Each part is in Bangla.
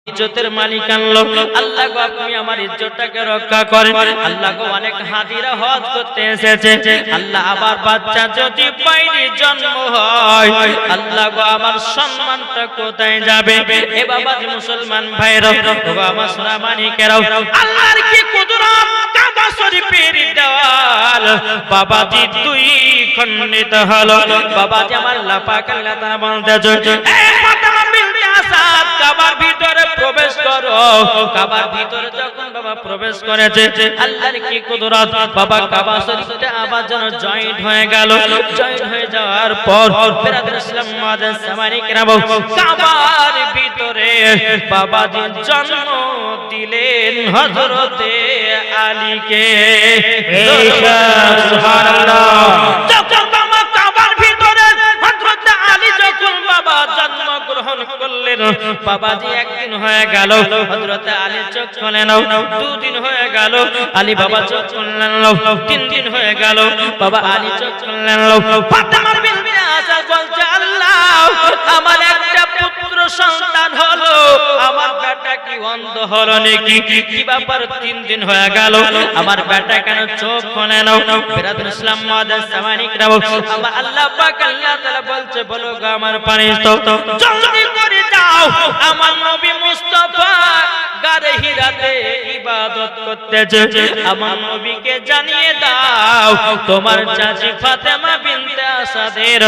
ইজ্জতের মালিক আনলো। আল্লাহ গো আপনি আমার ইজ্জতটাকে রক্ষা করেন। আল্লাহ গো অনেক হাজিরা হজ করতে এসেছে, আল্লাহ আবার বাচ্চা যদি পাইনি জন্ম হয়, আল্লাহ গো আমার সম্মানটা কোথায় যাবে? এ বাবাজি মুসলমান ভাইরা, ও আমার সোনা মানিকেরাও, আল্লাহর কি কুদরত! কাবা শরীফের দেওয়াল বাবাজি দুই খণ্ডিত হলো। বাবাজি আমার আল্লাহ পাক আল্লাহ তাআলা বলতেছে, এ ফাতেমা বিনতে আসাদ, কাবার ভিতরে প্রবেশ করো। কাবার ভিতরে যখন বাবা প্রবেশ করেছে, আল্লাহর কি কুদরত! বাবা কাবা শরীফটা আবার যেন জয়েন্ট হয়ে গেল। জয়েন্ট হয়ে যাওয়ার পর বিরাদর ইসলাম মুআজ্জাজ সামানিক রাবো, কাবার ভিতরে বাবাজি জন্ম দিলেন হযরতে আলীকে। সুবহানাল্লাহ। যখন বাবা কাবার ভিতরে হযরতে আলী যখন বাবা জন্মগ্রহণ করলেন, বাবাজি একদিন হয়ে গেল, হযরতে আলী চোখ খুলে নাও। দুদিন হয়ে গেল, আলী বাবা চোখ খুললেন নাও। তিন দিন হয়ে গেল, বাবা আলী চোখ খুললেন নাও। ফাতেমা বিনতে আসাদ বলছে, আল্লাহ আমার একটা পুত্র সন্তান হলো, আমার বেটা কি অন্ধ হলো নাকি? কি ব্যাপার? 3 দিন হয়ে গেল, আমার বেটা কেন চোখ খুলে নাও? বিরাদর ইসলাম মুআজ্জাজ সামানিক রাবো, আমার আল্লাহ পাক আল্লাহ তাআলা বলছে, বলো গো আমার ফেরেশতা, জলদি করে যাও, আমার নবী মুস্তাফা গারে হিরাতে ইবাদত করতেছে, আমার নবীকে জানিয়ে দাও তোমার চাচি ফাতেমা বিনতে আসাদের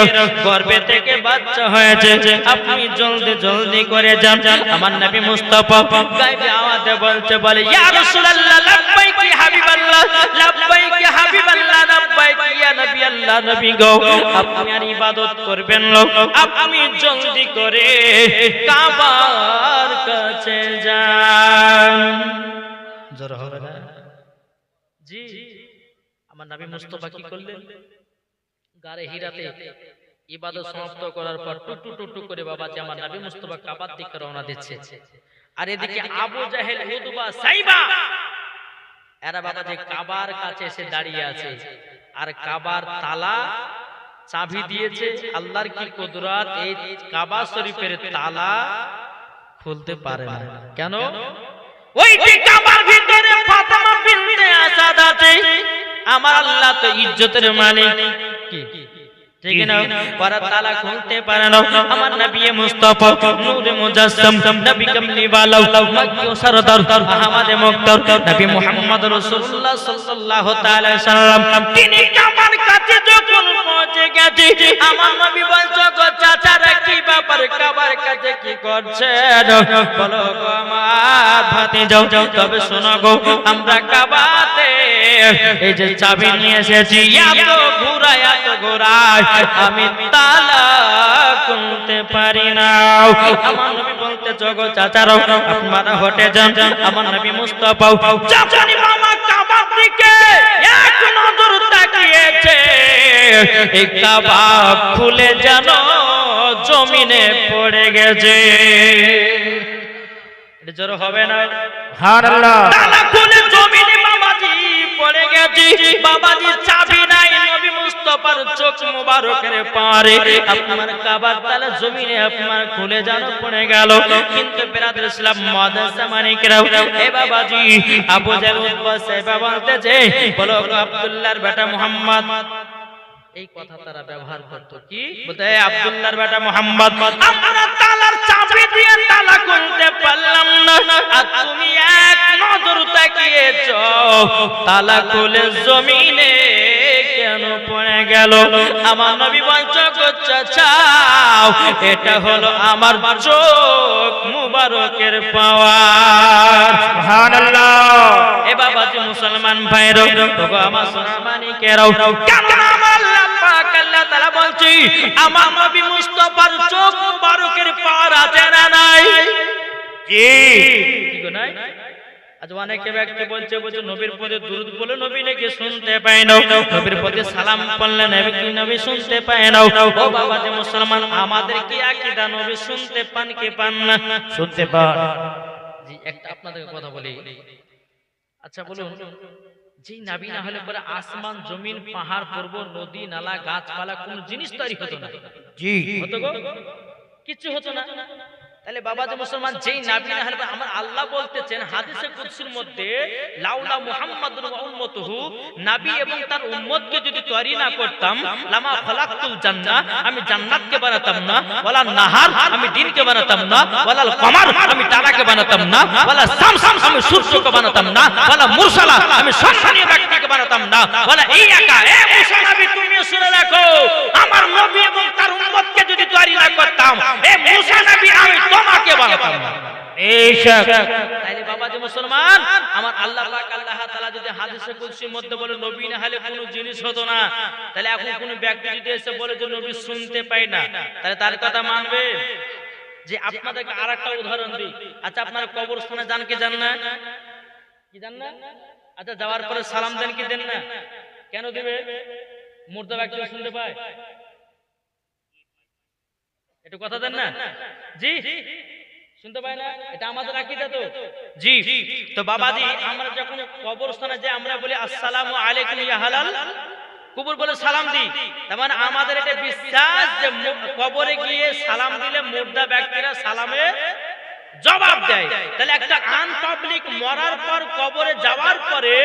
গর্ভে থেকে বাচ্চা হয়েছে, আপনি জলদি জলদি করে যান। আমার নবী মুস্তাফা গায়বে আওয়াজে বলছে, বলে ইয়া রাসূলুল্লাহ, লাব্বাইক ইয়া হাবিবাল্লাহ, লাব্বাইক ইয়া হাবিবাল্লাহ, লাব্বাইক ইয়া নবী আল্লাহ, নবী গো আপনি আর ইবাদত করবেন না, আপনি জলদি করে কাবার কাছে যান। জোরে হবে না? জি, আমার নবী মুস্তাফা কি করলেন? গারে হিরাতে ইবাদত সমাপ্ত করার পর টুটু টুটু করে বাবাজি আমার নবী মুস্তাফা কাবার দিকে রওনা দিচ্ছে। আর এদিকে আবু জাহেল, উতবা, সাইবা এরা বাবাজি কাবার কাছে এসে দাঁড়িয়ে আছে, আর কাবার তালা চাবি দিয়েছে। আল্লাহর কি কুদরত! এই কাবা শরীফের তালা খুলতে পারে না। কেন? ওই যে কাবার ভিতরে ফাতেমা বিনতে আসাদ আছে, আমার আল্লাহ তো ইজ্জতের মালিক, কি ঠিক না? ওরা তালা খুলতে পারে না। আমার নবী মুস্তাফা নূরে মুজাসসাম, নবী কামলি ওয়ালা, মক্কি সরদার, আহমদ মুক্তার, নবী মুহাম্মদ রাসূলুল্লাহ সাল্লাল্লাহু তাআলা সাল্লাম, তিনি কাবার কাছে যখন পৌঁছে গেছে, আমার নবী বলছে, গো চাচারা কি ব্যাপার, কাবার কাছে কি করছেন? বলো গো আমার ভাতিজা, তবে শোনো গো, আমরা কাবাতে এই যে চাবি নিয়ে এসেছি, এত ঘোরায় আমি তালা খুলতে পারি না। আমার নবী বলতে, জগৎ চাচারাও আপনারা হটে যান। আমার নবী মুস্তাফা যখনই মামা কাবার দিকে এক নজর তাকিয়েছে, এই কাবা খুলে যেন জমিনে পড়ে গেছে। এটা জোর হবে না? সুবহানাল্লাহ। তালা খুলে জমিনে বাবাজি পড়ে গেছে। বাবাজি চাবি নাই, নবী মুস্তাফার চোখ মুবারকের পারে আপনার কাবার তালা জমিনে আপনার খুলে জানো পড়ে গেল। কিন্তু বিরাদর ইসলাম মুআজ্জাজ সামানিকরাও, এ বাবাজি আবু জাহেল, উতবা, সাইবা বলতেছে, বলো গো আব্দুল্লাহর বেটা মুহাম্মদ। এই কথা তারা ব্যবহার করত, কি বলতে, আব্দুল্লাহর বেটা মুহাম্মদ, আমরা তালার চাবি দিয়ে তালা খুলতে পারলাম না, আর তুমি এক নজর তাকিয়েছো, তালা খুলে জমিনে কেন পড়ে গেল? আমার নবী বলছে, গো চাচা, এটা হলো আমার চোখ মুবারকের পাওয়ার। সুবহানাল্লাহ। এ বাবাজি মুসলমান ভাইরা, ওগো আমার সোনা মানিকেরাও, কেন আমার আল্লাহ পাক আল্লাহ তাআলা বলছি, আমার নবী মুস্তাফার চোখ মুবারকের পাওয়ার আছে না নাই? জি। কি গো নাই? আজ অনেকে ব্যক্তি বলছে, নবীর প্রতি দুরূদ বলে নবী নাকি শুনতে পায় না, নবীর প্রতি সালাম পড়লে নবী শুনতে পায় না। ও বাবাজি মুসলমান, আমাদের কি আকীদা, নবী শুনতে পান কি পান না? শুনতে পান। জি, একটা আপনাদেরকে কথা বলি। আচ্ছা বলুন, যে নবী না হলে পরে আসমান, জমিন, পাহাড়, পর্বত, নদী, নালা, গাছপালা কোন জিনিস তৈরি হতো না? জি। হতো গো? কিছু হতো না। তাহলে বাবাজি মুসলমান, যেই নবী না হলে আমার আল্লাহ বলতেছেন হাদিসে কুদসির মধ্যে, লাউলা মুহাম্মাদুর ওয়া উম্মতুহু, নবী এবং তার উম্মতকে যদি তৈরি না করতাম, লামা খালাকতুল জান্নাহ, আমি জান্নাতকে বানাতাম না, ওয়ালা নাহার, আমি দিনকে বানাতাম না, ওয়ালাল কমার, আমি তারাকে বানাতাম না, ওয়ালা শামস, আমি সূর্যকে বানাতাম না, ওয়ালা মুরসালা, আমি সম্মানীয় ব্যক্তিকে বানাতাম না, ওয়ালা ইয়াকা, এ মুসা নবী তুমি শুনে রাখো, আমার নবী এবং তার উম্মতকে যদি তৈরি না করতাম, এ মুসা নবী আমি তোমাকে বানাতাম না। তাইলে বাবাজি মুসলমান, আমার আল্লাহ পাক আল্লাহ তাআলা যদি হাদিসে কুদসির মধ্যে বলে নবী না হলে কোনো জিনিস হতো না, তাহলে এখন কোন ব্যক্তি যদি এসে বলে যে নবী শুনতে পায় না, তাহলে তার কথা মানবে? যে আপনাদেরকে আরেকটা উদাহরণ দিই। আচ্ছা, আপনারা কবরস্থানে যান কি জান না? কি জান না? আচ্ছা, যাওয়ার পরে সালাম দেন কি দেন না? কেন দিবে? মুর্দা ব্যক্তি শুনতে পায়, একটু কথা দেন না? জি, শুনতে পায় না? এটা আমাদের আকীদা তো। জি, তো বাবাজি আমরা যখন কবরস্থানে যাই আমরা বলি আসসালামু আলাইকুম ইয়া হালাল কবর বলে সালাম দিই। তার মানে আমাদের এটা বিশ্বাস যে কবরে গিয়ে সালাম দিলে মুর্দা ব্যক্তিরা সালামে জবাব দেয়। তাহলে একটা আনপাবলিক মরার পর কবরে যাওয়ার পরে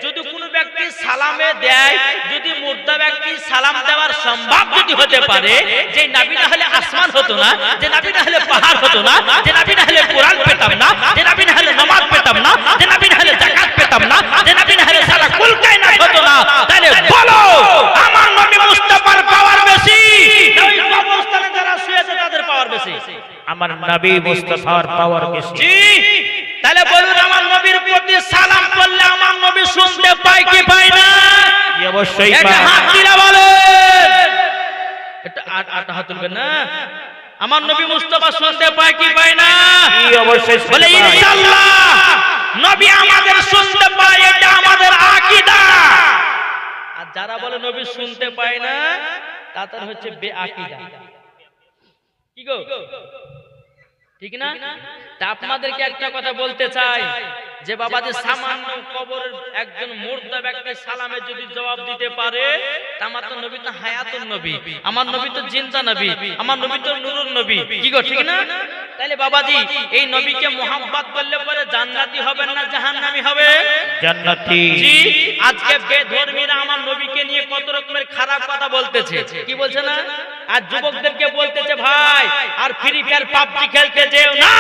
যদি কোনো ব্যক্তি সালামে দেয়, যদি মুর্দা ব্যক্তি সালাম দেওয়ার সম্ভব যদি হতে পারে, যে নবী না হলে আসমান হতো না, যে নবী না হলে পাহাড় হতো না, যে নবী না হলে কোরআন পেতাম না, যে নবী না হলে নামাজ পেতাম না, যে নবী না হলে যাকাত পেতাম না, যে নবী না হলে সারা কুল কায়নাত হতো না, তাহলে বলো আমার নবী মুস্তাফার পাওয়ার বেশি না ওই কবরস্থানে যারা শুয়ে আছে তাদের পাওয়ার বেশি? আমার নবী মুস্তাফার পাওয়ার বেশি। জি, তাহলে বলুন আমার নবীর প্রতি সালাম করলে আমার নবী শুনতে পায় কি পায় না? অবশ্যই এটা পায়। হাত দিলা বলেন, এটা আট হাত তুলবেন না? আমার নবী মুস্তাফা শুনতে পায় কি পায় না? অবশ্যই বলে ইনশাআল্লাহ নবী আমাদের শুনতে পায়, এটা আমাদের আকীদা। আর যারা বলে নবী শুনতে পায় না তাদের হচ্ছে বেআকিদা। কি গো, ঠিক না? তা আপনাদেরকে একটা কথা বলতে চাই যে বাবাজি সামান্য কবরের একজন মুর্দা ব্যক্তি সালামে যদি জবাব দিতে পারে, তা আমার তো নবী তো হায়াতুন নবী, আমার নবী তো জিন্দা নবী, আমার নবী তো নূরুন নবী। কি গো, ঠিক না? তাহলে বাবাজি এই নবীকে মোহাব্বত করলে পরে জান্নাতি হবেন না জাহান্নামী হবে? জান্নাতি। জি, আজকে বেধর্মীরা আমার নবীকে নিয়ে কত রকমের খারাপ কথা বলতেছে, কি বলছে না? আর যুবকদেরকে বলতেছে ভাই আর ফ্রি ফায়ার পাবজি খেলতে যেও না।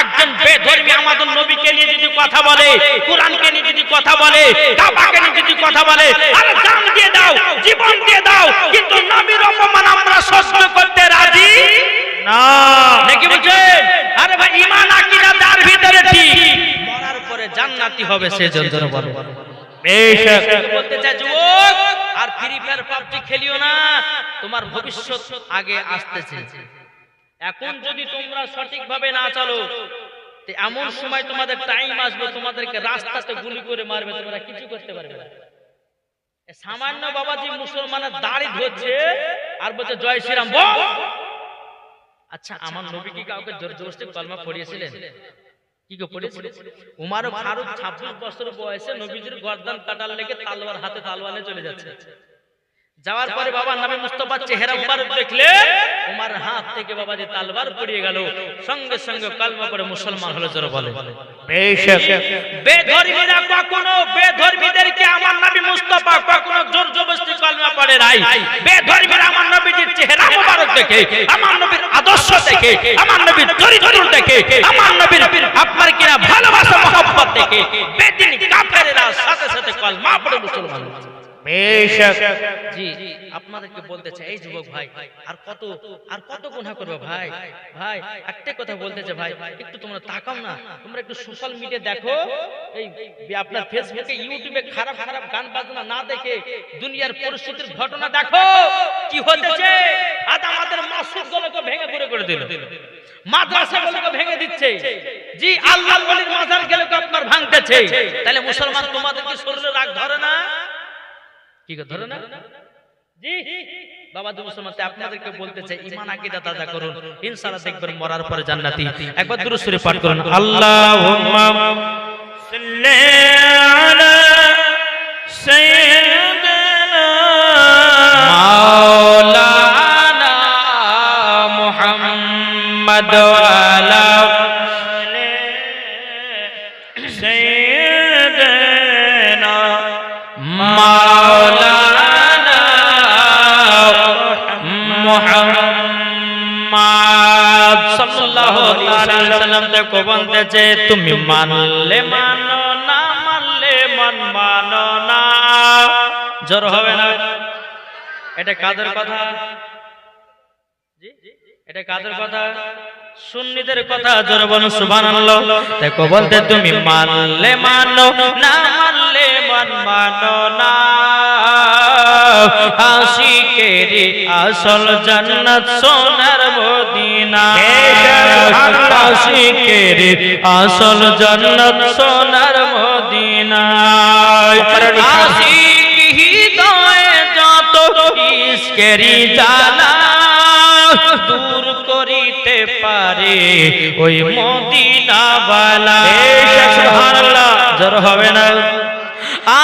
একজন বেধর্মী আমাদের নবীকে নিয়ে যদি কথা বলে, কোরআনকে নিয়ে যদি কথা বলে, কাবাকে নিয়ে যদি কথা বলে, আরে জান দিয়ে দাও, জীবন দিয়ে দাও, কিন্তু নবীর অপমান আমরা সহ্য করতে রাজি না। নাকি বলছেন? আরে ভাই ঈমান আকীদা যার ভিতরে ঠিক, মরার পরে জান্নাতি হবে সেজন্য বলে। বেশক বলতে চাই যুবক আর ফ্রি ফায়ার পাবজি খেলিও না, তোমার ভবিষ্যৎ আগে আসতেছে। এখন যদি তোমরা সঠিকভাবে না চলো, এমন সময় তোমাদের টাইম আসবে তোমাদেরকে রাস্তাতে গুলি করে মারবে, তোমরা কিছু করতে পারবে না। সামান্য বাবাজি মুসলমানের দাড়ি ধরছে আর বলছে জয় শ্রীরাম বল। আচ্ছা, আমার নবী কি কাউকে জোর জবরদস্তি কলমা পড়িয়েছিলেন? কি গো পড়েছিলেন? উমর ফারুক 26 বছর বয়সে নবীজির গর্দান কাটার লেগে তলোয়ার হাতে তলোয়ার নিয়ে চলে যাচ্ছে। যাওয়ার পরে বাবা নবী মুস্তাফার চেহারা মুবারক দেখলে উমর হাত থেকে বাবাজি তলোয়ার পড়িয়ে গেল, সঙ্গে সঙ্গে কলমা পড়ে মুসলমান হলো। জোরে বলে বেশক। বেধর্মীরা কখনো বেধর্মীদেরকে আমার নবী মুস্তাফা কখনো জোর জবরদস্তি কলমা পড়ে নাই। বেধর্মীরা আমার নবীজির চেহারা মুবারক দেখে, আমার নবীর আদর্শ দেখে, আমার নবীর চরিত্র দেখে, আমার নবীর আপনার কিনা ভালোবাসা মহব্বত দেখে বেদিন কাফেররা সাথে সাথে কলমা পড়ে মুসলমান। বেশক। জি, আপনাদেরকে বলতে চাই এই যুবক ভাই আর কত গুনাহ করবে ভাই? ভাই একটা কথা বলতে চাই ভাই, একটু তোমরা তাকাও না, তোমরা একটু সোশ্যাল মিডিয়া দেখো, এই আপনার ফেসবুকে ইউটিউবে খারাপ খারাপ গান বাজনা না দেখে দুনিয়ার পরিস্থিতির ঘটনা দেখো কি হতেছে। আজ আমাদের মসজিদগুলোকে ভেঙে করে দিল, মাদ্রাসাগুলোকে ভেঙে দিচ্ছে। জি, আল্লাহর ওলির মাজার গুলোকে আপনার ভাঙতেছে। তাহলে মুসলমান তোমাদের কি শরীরে রাগ ধরে না? কি ধরে না? জি বাবা মুসলমান, আপনাদেরকে বলতে চাই ঈমান আকীদা তাজা করুন, ইনশাআল্লাহ দেখবেন মরার পরে জান্নাতি। একবার দুরূদ শরীফ পাঠ করুন। আল্লাহুম্মা সাল্লি আলা সাইয়্যিদিনা মাওলানা মুহাম্মদ ওয়া আলা سيدنا মাওলানা মুহাম্মদ সাল্লাল্লাহু তাআলা আলাইহি সাল্লাম দেখো বলতেছে তুমি মানলে মানো না মানলে মানো না জোর হবে না এটা কাদের কথা জি এটা কাদের কথা সুন্নিদের কথা জোরে বলুন সুবহানাল্লাহ দেখো বলতে তুমি মানলে মানো না মানলে মানো না আশিকেরি আসল জান্নাত সোনার মদিনা আশিকেরি আসল জান্নাত সোনার মদিনা আশিক হৃদয়ে যত ইশকেরি জ্বালা দূর করিতে পারে ওই মদিনাওয়ালা সুবহানাল্লাহ জোর হবে না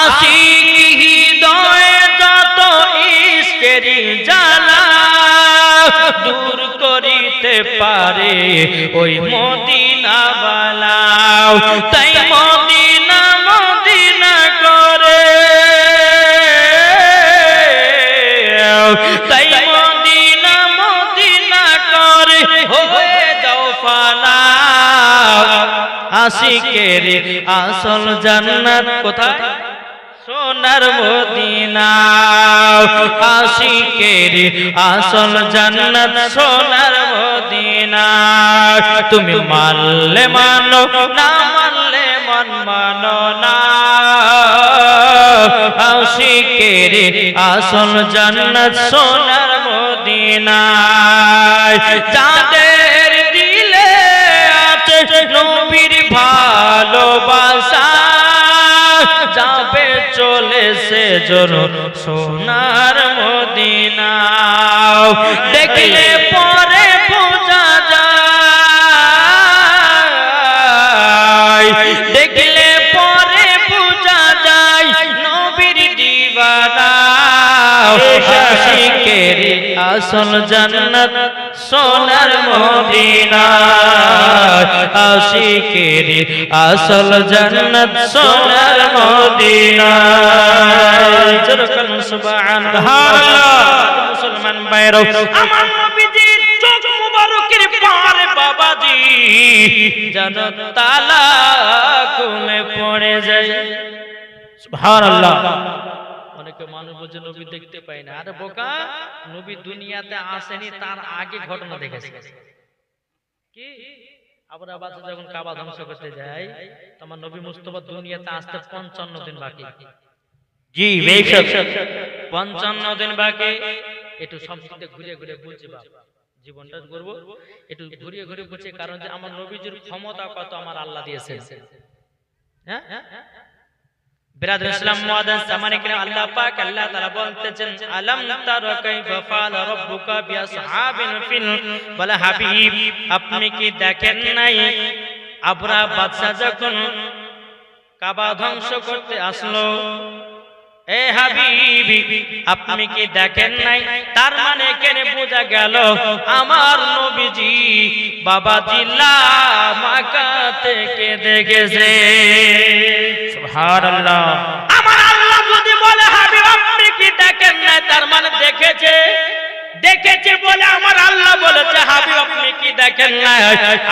আশিক হৃদয়ে যত ইশকেরি জ্বালা দূর করিতে পারে ওই মদিনাওয়ালা তাই মদিনা মদিনা করে তাই মদিনা মদিনা করে হয়ে যাও ফানা আশিকের আসল জান্নাত কোথায় সোনার মদিনা আশিকের আসল জান্নাত সোনার মদিনা তুমি মানলে মানো না মানলে মানো না আশিকের আসল জান্নাত সোনার মদিনা যাদের দিলে আছে নবীর ভালোবাসা যাবে চলে সে জন সোনার মদিনা দেখলে পরে বোঝা যায় দেখলে পরে বোঝা যায় নবীর দিওয়ানা আশিকের আসল জান্নাত সোনার মদিনা আশিকের আসল জান্নাত সোনার মদিনা সুবহানাল্লাহ মুসলমান ভাইরা আমার নবীজির চোখ মুবারকের পারে বাবাজি জান্নাত তালা খুলে পড়ে যায় সুবহানাল্লাহ অনেকে মানুষ বলছে নবী দেখতে পায় না আরে বোকা নবী দুনিয়াতে আসেনি তার আগে ঘটনা দেখেছে কি আবরা বাদশা যখন কাবা ধ্বংস করতে যায় তোমার নবী মুস্তাফা দুনিয়াতে আসতে 55 দিন বাকি জি বেশক 55 দিন বাকি একটু সম্পূর্ণ ঘুরে ঘুরে বলছি বাপ জীবনটা করব একটু ঘুরিয়ে ঘুরিয়ে বলছি কারণ যে আমার নবীজির ক্ষমতা কত আমার আল্লাহ দিয়েছেন হ্যাঁ বিরাদর ইসলাম মুআদ্দাস সামানে কিরাম আল্লাহ পাক আল্লাহ তাআলা বলতেছেন আলাম তারা কাইফা ফাআলা রাব্বুকা বিআসহাবিল ফিল বলে হাবিব আপনি কি দেখেন নাই আবরা বাদশা যখন কাবা ধ্বংস করতে আসলো এ হাবিবি আপনি কি দেখেন নাই তার মানে কেনে বোঝা গেল আমার নবীজি বাবাজি মক্কা থেকে দেখেছে সুবহানাল্লাহ আমার আল্লাহ যদি বলে হাবিব আপনি কি দেখেন নাই তার মানে দেখেছে দেখেছে বলে আমার আল্লাহ বলেছে হাবিব আপনি কি দেখেন না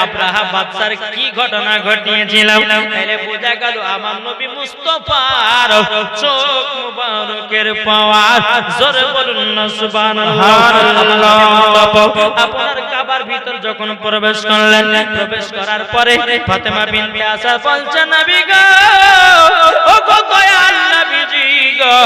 আব্রাহা বাদশার কি ঘটনা ঘটিয়েছিল তাহলে বোঝা গেল আমার নবী মুস্তাফার চোখ মুবারকের পাওয়ার জোরে বলুন না সুবহানাল্লাহ আপনার কাবার ভিতর যখন প্রবেশ করলেন প্রবেশ করার পরে ফাতেমা বিনতে আসাদ বলছেন নবী গো ও গো দয়াল নবীজি গো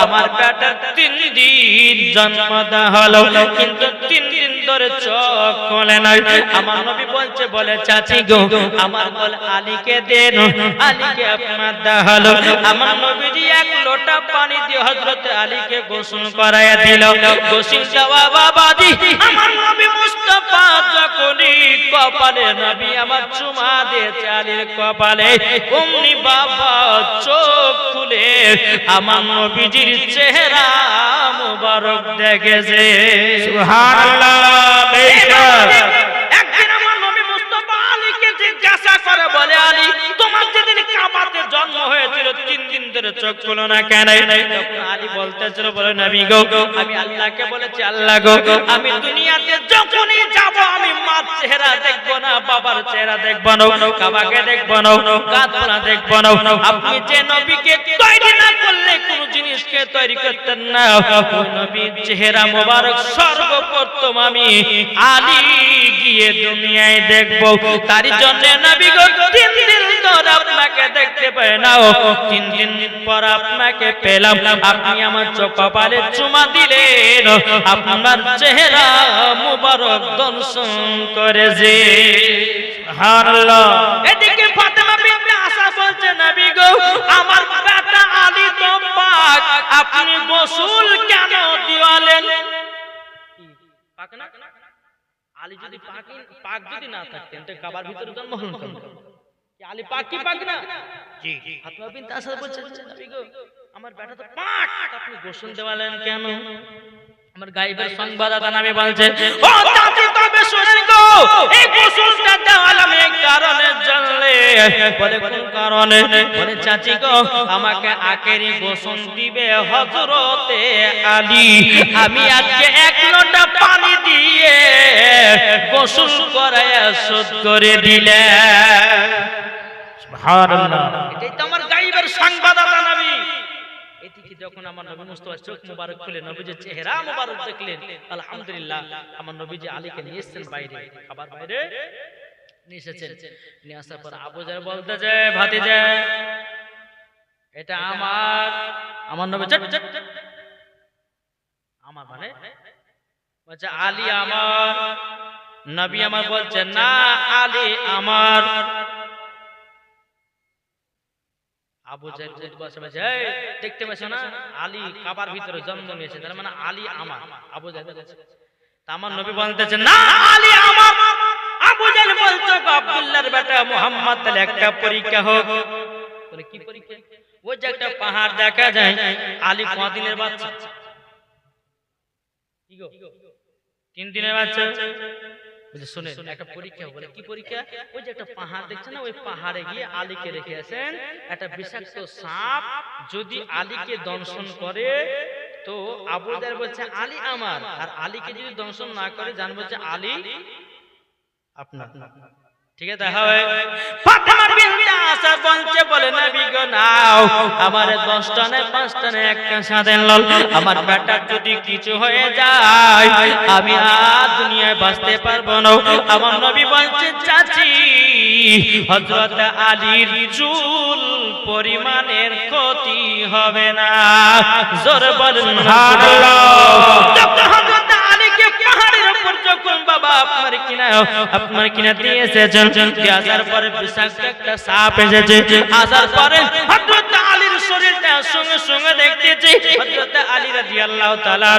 আমার বেটার 3 দিন জন্ম দেওয়া হলো কিন্তু 3 দিন ধরে চোখ খোলে নাই আমার নবী বলছে বলে চাচি গো আমার বল আলীকে দেন আলীকে আপনার দেওয়া হলো আমার নবীজি 1 লোটা পানি দিয়ে হযরত আলীকে গোসল করায়া দিল গোসল দেওয়া বাবাজি আমার নবী মুস্তাফা যখনই কপালে নবী আমার চুমা দিয়েছে আলীর কপালে অমনি বাবা চোখ খুলে আমার নবীজির চেহারা মুবারক দেখেছে সুবহানাল্লাহ একদিন আমার নবী মুস্তাফা আলীকে জিজ্ঞাসা করে বলে আলী তোমার যেদিন ভিতরে চোখ খুলো না কেন? তখন আলী বলতেছিল, বলে নবী গো, আমি আল্লাহকে বলেছি, আল্লাহ গো, আমি দুনিয়াতে যখনই যাব আমি মার চেহারা দেখবো না, বাবার চেহারা দেখবো না, কাবাকে দেখবো না, গাছপালা দেখবো না। আপনি যে নবীকে তৈরি না করলে কোন জিনিসকে তৈরি করতেন না, ওই নবীর চেহারা মোবারক সর্বপ্রথম আমি আলী গিয়ে দুনিয়ায় দেখবো। তার জন্য নবী গো 3 দিন ধরে আপনাকে দেখতে পাই না, 3 দিন পর আপনাকে পেলাম, আপনি আমার চোখ কপালে চুমা দিলেন, আপনার চেহারা মোবারক দর্শন করেছে। সুবহানাল্লাহ। এদিকে ফাতেমা বিনতে আসাদ বলছে, নবী গো, আমার বেটা আলী তো পাক, আপনি গোসল কেন দিওয়ালেন? পাক না? আলী যদি পাক যদি না থাকতেন তো কাবার ভিতরে জন্ম হলেন কেন? কি আলী পাক কি পাক না? জি। ফাতেমা বিনতে আসাদ বলছে, নবী গো, আমার বেটা তো পাক, আপনি গোসল দেওয়ালেন কেন? আমার গায়েবের সংবাদদাতা নামে বলছে, ও চাচি তবে শুনেন গো, এই গোসলটা দেওয়ালাম এই কারণে জানলে। বলে কোন কারণে? বলে চাচি গো, আমাকে আখেরি গোসল দিবে হযরতে আলী, আমি আজকে 1 লোটা পানি দিয়ে গোসল করায়া শোধ করে দিলে। সুবহানাল্লাহ। এটাই তো আমার গায়েবের সংবাদদাতা নবী। এদিকে যখন আমার নবী মুস্তাফা চোখ মোবারক খুলে নবীজির চেহারা মোবারক দেখলেন, আলহামদুলিল্লাহ, আমার নবীজি আলীকে নিয়ে এসেছেন বাইরে, খাবার বাইরে নিয়ে এসেছেন। নিয়ে আসার পর আবু জাহেল বলতেছে, ভাতিজা এটা আমার নবী, আমার মানে বলছে আলী আমার, নবী আমার বলছে না, আলী আমার। আবু জাহেল বলছে, এই দেখতে পাচ্ছ না, আলী কাবার ভিতরে জন্ম নিয়েছে, তার মানে আলী আমার। আবু জাহেল বলছে, তা আমার নবী বলতেছে না, আলী আমার। আবু জাহেল বলছে, আব্দুল্লাহর বেটা মুহাম্মদ, তাহলে একটা পরীক্ষা হোক। বলে কি পরীক্ষা? ওই যে একটা পাহাড় দেখা যায়, আলী কদিনের বাচ্চা? কি গো, 3 দিনের বাচ্চা। বলে শুনেন একটা পরীক্ষা। বলে কি পরীক্ষা? ওই যে একটা পাহাড় দেখছেন না, ওই পাহাড়ে গিয়ে আলীকে রেখে আসেন, একটা বিষাক্ত সাপ যদি আলীকে দংশন করে তো আবু জাহেল বলছে আলী আমার, আর আলীকে যদি দংশন না করে জানবো যে আলী আপনার। ঠিক আছে, দেখা হয়। ফাতেমা বিনতে আসাদ বলছে, বলে নবী গো, নাও আমার 10টা না 5টা না একটা সাথে লল, আমার বেটা যদি কিছু হয়ে যায় আমি আর দুনিয়ায় বাঁচতে পারবো না। আমার নবী বলছে, চাচি হযরত আলীর চুল পরিমাণের ক্ষতি হবে না। জোর বলেন সুবহানাল্লাহ। হযরত আলীকে পাহাড়ের উপর যখন বাবা আপনার কিনা দিয়েছে, আসার পরে বিষাক্ত একটা সাপ এসেছে, আসার পরে হযরত আলীর শরীরটা সঙ্গে সঙ্গে দেখতেছে হযরত আলী রাদিয়াল্লাহু তাআলা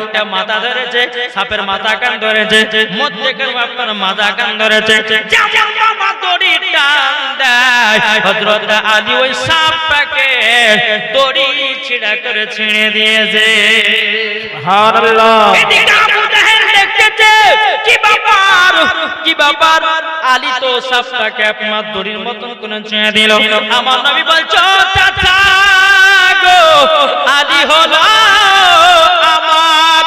একটা মাথা ধরেছে, সাপের মাথা কান ধরেছে, মধ্যেকার আপনার মাথা কান ধরেছে, যেমন বাবা দড়ি টান দেয়, হযরত আলী ওই সাপটাকে দড়ি ছিঁড়া করে ছিঁড়ে দিয়েছে। সুবহানাল্লাহ। এদিকে আবু জাহেল দেখতেছে, কি ব্যাপার, আলী তো সাপটাকে আপনার দড়ির মতন করে ছিঁড়ে দিল। আমার নবী বলছে, চাচা গো, আলী হলো আমার।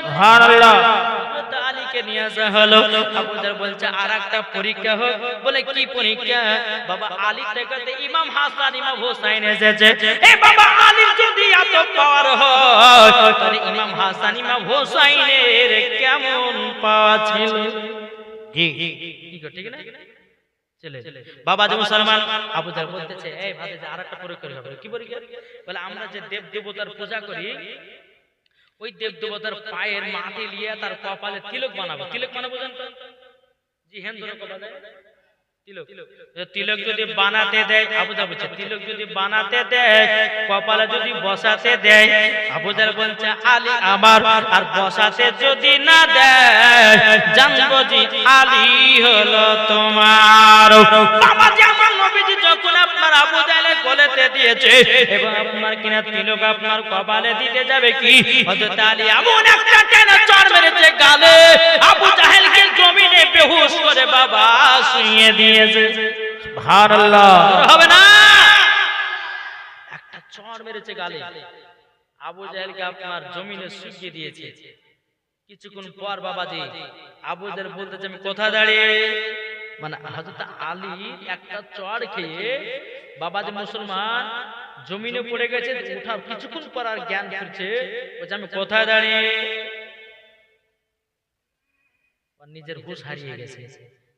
সুবহানাল্লাহ। আলীকে নিয়ে আসা হলো। আবু জাহেল বলছে, আর একটা পরীক্ষা হোক। বলে কি পরীক্ষা? বাবা আলী থেকে ইমাম হাসান ইমাম হোসাইন এসেছে, এ বাবা আলীর যদি এত পাওয়ার হয় তাহলে ইমাম হাসান ইমাম হোসাইনের কেমন পাওয়া ছিল? জি। কি গো, ঠিক না? চলে বাবা যে মুসলমান। আবু জাহেল বলতেছে, এই ভাতিজা আর একটা পরীক্ষা হবে। কি পরীক্ষা? বলে আমরা যে দেব দেবতার পূজা করি, ওই দেব দেবতার পায়ের মাটি লিয়ে তার কপালে তিলক বানাবো। তিলক বানাবো জানতো? জি হ্যাঁ, তিলক যদি বানাতে দেয়, আবু জাহেল বলছে তিলক যদি বানাতে দেয়, কপালে যদি বসাতে দেয়, আবু জাহেল বলছে আলী আমার, আর বসাতে যদি না দেয় জানবো যে আলী হলো তোমার। বাবা যে আমার নবীজি যখন আপনার আবু জাহেলের গলেতে দিয়েছে এবং আপনার কিনা তিলক আপনার কপালে দিতে যাবে, কি হযরত আলী এমন একটা টেনে চড় মেরেছে গালে, আবু জাহেলকে জমিনে বেহুশ করে বাবা শুইয়ে দিয়েছে। সুবহানাল্লাহ। হবে না? চড় মেরেছে গালে, আবু জাহেলকে আপনার জমিনে শুকিয়ে দিয়েছে। কিছুক্ষণ পর বাবাজি আবু জাহেল বলতেছে আমি কোথায় দাঁড়িয়ে, মানে হযরত আলী একটা চড় খেয়ে বাবাজি মুসলমান জমিনে পড়ে গেছে, উঠার কিছুক্ষণ পর আর জ্ঞান ফিরছে, বলছে আমি কোথায় দাঁড়িয়ে, নিজের হুঁশ হারিয়ে গেছে।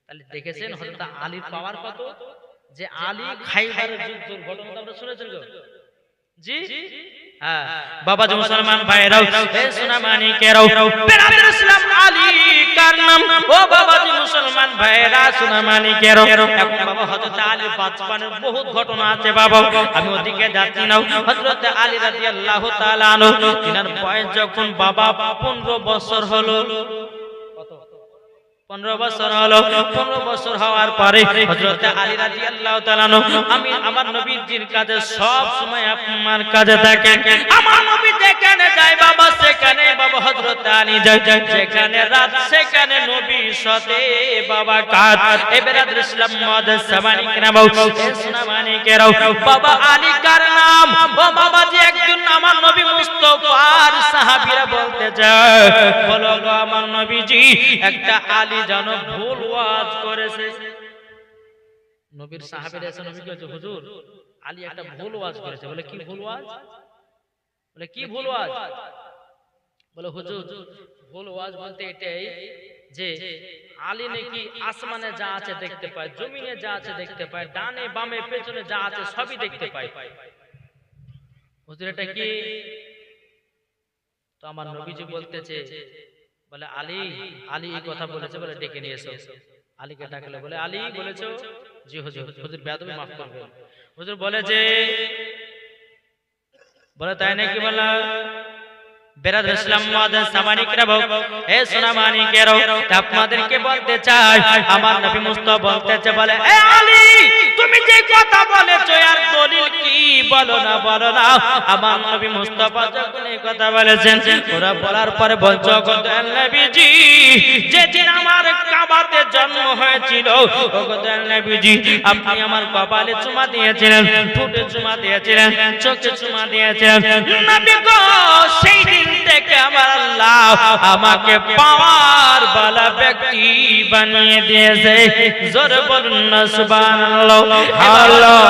তাহলে দেখেছেন হযরত আলীর পাওয়ার কত, যে আলী খাইবারের যুদ্ধের ঘটনা আমরা শুনেছেন গো জি হ্যাঁ বাবাজি মুসলমান ভাইরাও এ সোনা মানিকেরাও বেরাদের ইসলাম আলী কার নাম, ও বাবাজি মুসলমান ভাইরা সোনা মানিকেরাও। এখন বাবা হযরত আলী বাচপানের বহুত ঘটনা আছে বাবা, আমি ওদিকে যাচ্ছি না। হযরত আলী রাদিয়াল্লাহু তাআলা আনহু তিনার বয়স যখন বাবা 15 বছর হলো, 15 বছর হলো, 15 বছর হওয়ার পরে হযরত আলী রাদিয়াল্লাহু তাআলা আমি আমার নবীজির কাছে সব সময় আপনার কাছে থাকেন, আমার নবী যেখানে যায় বাবা সেখানে বাবা হযরত আলী যায়, যেখানে রাত সেখানে নবীর সাথে বাবা কাজ। এবারে ইসলাম মাদার সামানি কেরাও এ সোনা মানিকেরাও বাবা আলী কার নাম, ও বাবাজি একজন আমার নবী মুস্তাফার সাহাবীরা বলতে যায়, বলো গো আমার নবীজি একটা আলী যেন ভুল ওয়াজ করেছে। নবীর সাহাবীরা এসে নবীকে বলছে হুজুর আলী একটা ভুল ওয়াজ করেছে। বলে কি ভুল ওয়াজ, বলে কি ভুল ওয়াজ, বলে হুজুর ভুল ওয়াজ বলতে এটাই যে আলী নাকি আসমানে যা আছে দেখতে পায়, জমিনে যা আছে দেখতে পায়, ডানে বামে পেছনে যা আছে সবই দেখতে পায়। হুজুর এটা কি? তো আমার নবীজি বলতেছে, বলে আলী আলী এই কথা বলেছে, বলে ডেকে নিয়ে এসো। আলীকে ডাকলে বলে আলী বলেছো? জি হুজুর। হুজুর বেয়াদবি মাফ করবেন। হুজুর বলেছে, বলে তাই নাকি? বলা বেরাদর ইসলাম মাদার সামানিকরা এ সোনা মানিকেরাও আপনাদেরকে বলতে চাই, আমার নবী মুস্তাফা বলতেছে, বলে এ আলী তুমি যে কথা বলেছো আর দলিল কি বলো না বলো না। আমার নবী মুস্তাফা যখন এই কথা বলেছেন, ওরা বলার পরে বলছো গো নবীজি যেদিন আমার কাবাতে জন্ম হয়েছিল, ও গো নবীজি আপনি আমার কপালে চুমা দিয়েছিলেন, ঠোঁটে চুমা দিয়েছিলেন, চোখে চুমা দিয়েছিলেন, নবী গো সেই দিন থেকে আমার আল্লাহ আমাকে পাওয়ার বালা ব্যক্তি বানিয়ে দিয়েছে। জোরে বলুন না সুবহানাল্লাহ। আল্লাহ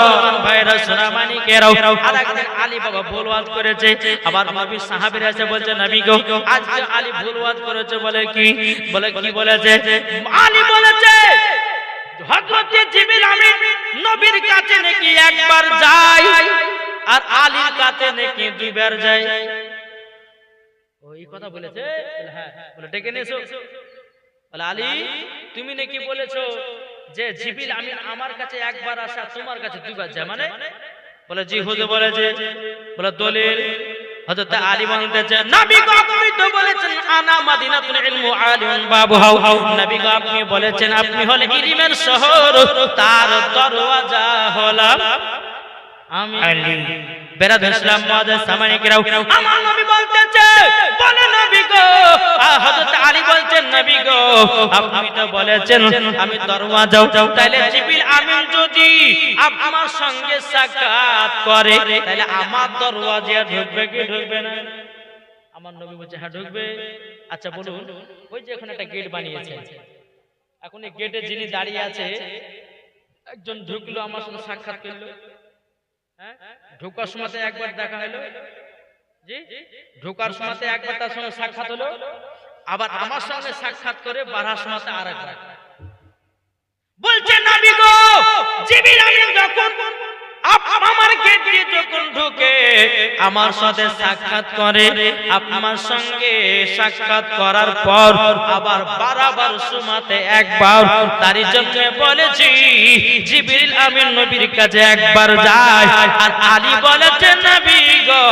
ভাইরা সোনা মানিকেরাও আরেকদিন আলী বাবা ভুল ওয়াজ করেছে, আবার নবী সাহাবীরা এসে বলছে নবী গো আজকে আলী ভুল ওয়াজ করেছে। বলে কি? বলে কি বলেছে? আলী বলেছে হযরত জিবরিল আমিন নবীর কাছে নাকি একবার যায় আর আলীর কাছে নাকি দুইবার যায়। ওই কথা বলেছে? হ্যাঁ। বলে ডেকে নিয়েছো? বলে আলী তুমি নাকি বলেছো যে জিবরিল আমিন আমার কাছে একবার আসা তোমার কাছে দুইবার যায়, মানে? বলে জি হুজুর বলেছে। বলে দলিল? হযরত আলী বলতেছে নবী গো আপনি তো বলেছেন আনা মাদিনাতুল ইলমু আলিমুন বাবুহা, নবী গো আপনি বলেছেন আপনি হলে ইলমের শহর, তার দরওয়াজা হলাম আমি আলী। বেরাদর ইসলাম মাদার সামানিকেরাও আমার নবী বলতেছে, বলে নবী গো হযরত আলী বলছেন নবী গো আপনি তো বলেছেন আমি দরওয়াজা, তাহলে জিবরিল আমিন যদি আমার সঙ্গে সাক্ষাৎ করে তাহলে আমার দরওয়াজা ঢুকবে কি ঢুকবে না? আমার নবী বলছে হ্যাঁ ঢুকবে। আচ্ছা বলুন ওই যে এখানে একটা গেট বানিয়েছে, এখন এই গেটে যিনি দাঁড়িয়ে আছে একজন ঢুকলো আমার সঙ্গে সাক্ষাৎ করলো, ঢোকার সময় একবার দেখা হলো, জি ঢোকার সময় একবার তার সঙ্গে সাক্ষাৎ হলো, আবার আমার সঙ্গে সাক্ষাৎ করে বাড়ার সময় আরেকবার। বলছে নবী গো জিবরিল আমিন যখন আমার গেট দিয়ে যখন ঢুকে আমার সাথে সাক্ষাৎ করে, আমার সঙ্গে সাক্ষাৎ করার পর আবার বারবার সুমাতে একবার, তারই জন্য বলেছি জিবরিল আমিন নবীর কাছে একবার যায়। আর আলী বলেছে নবী গো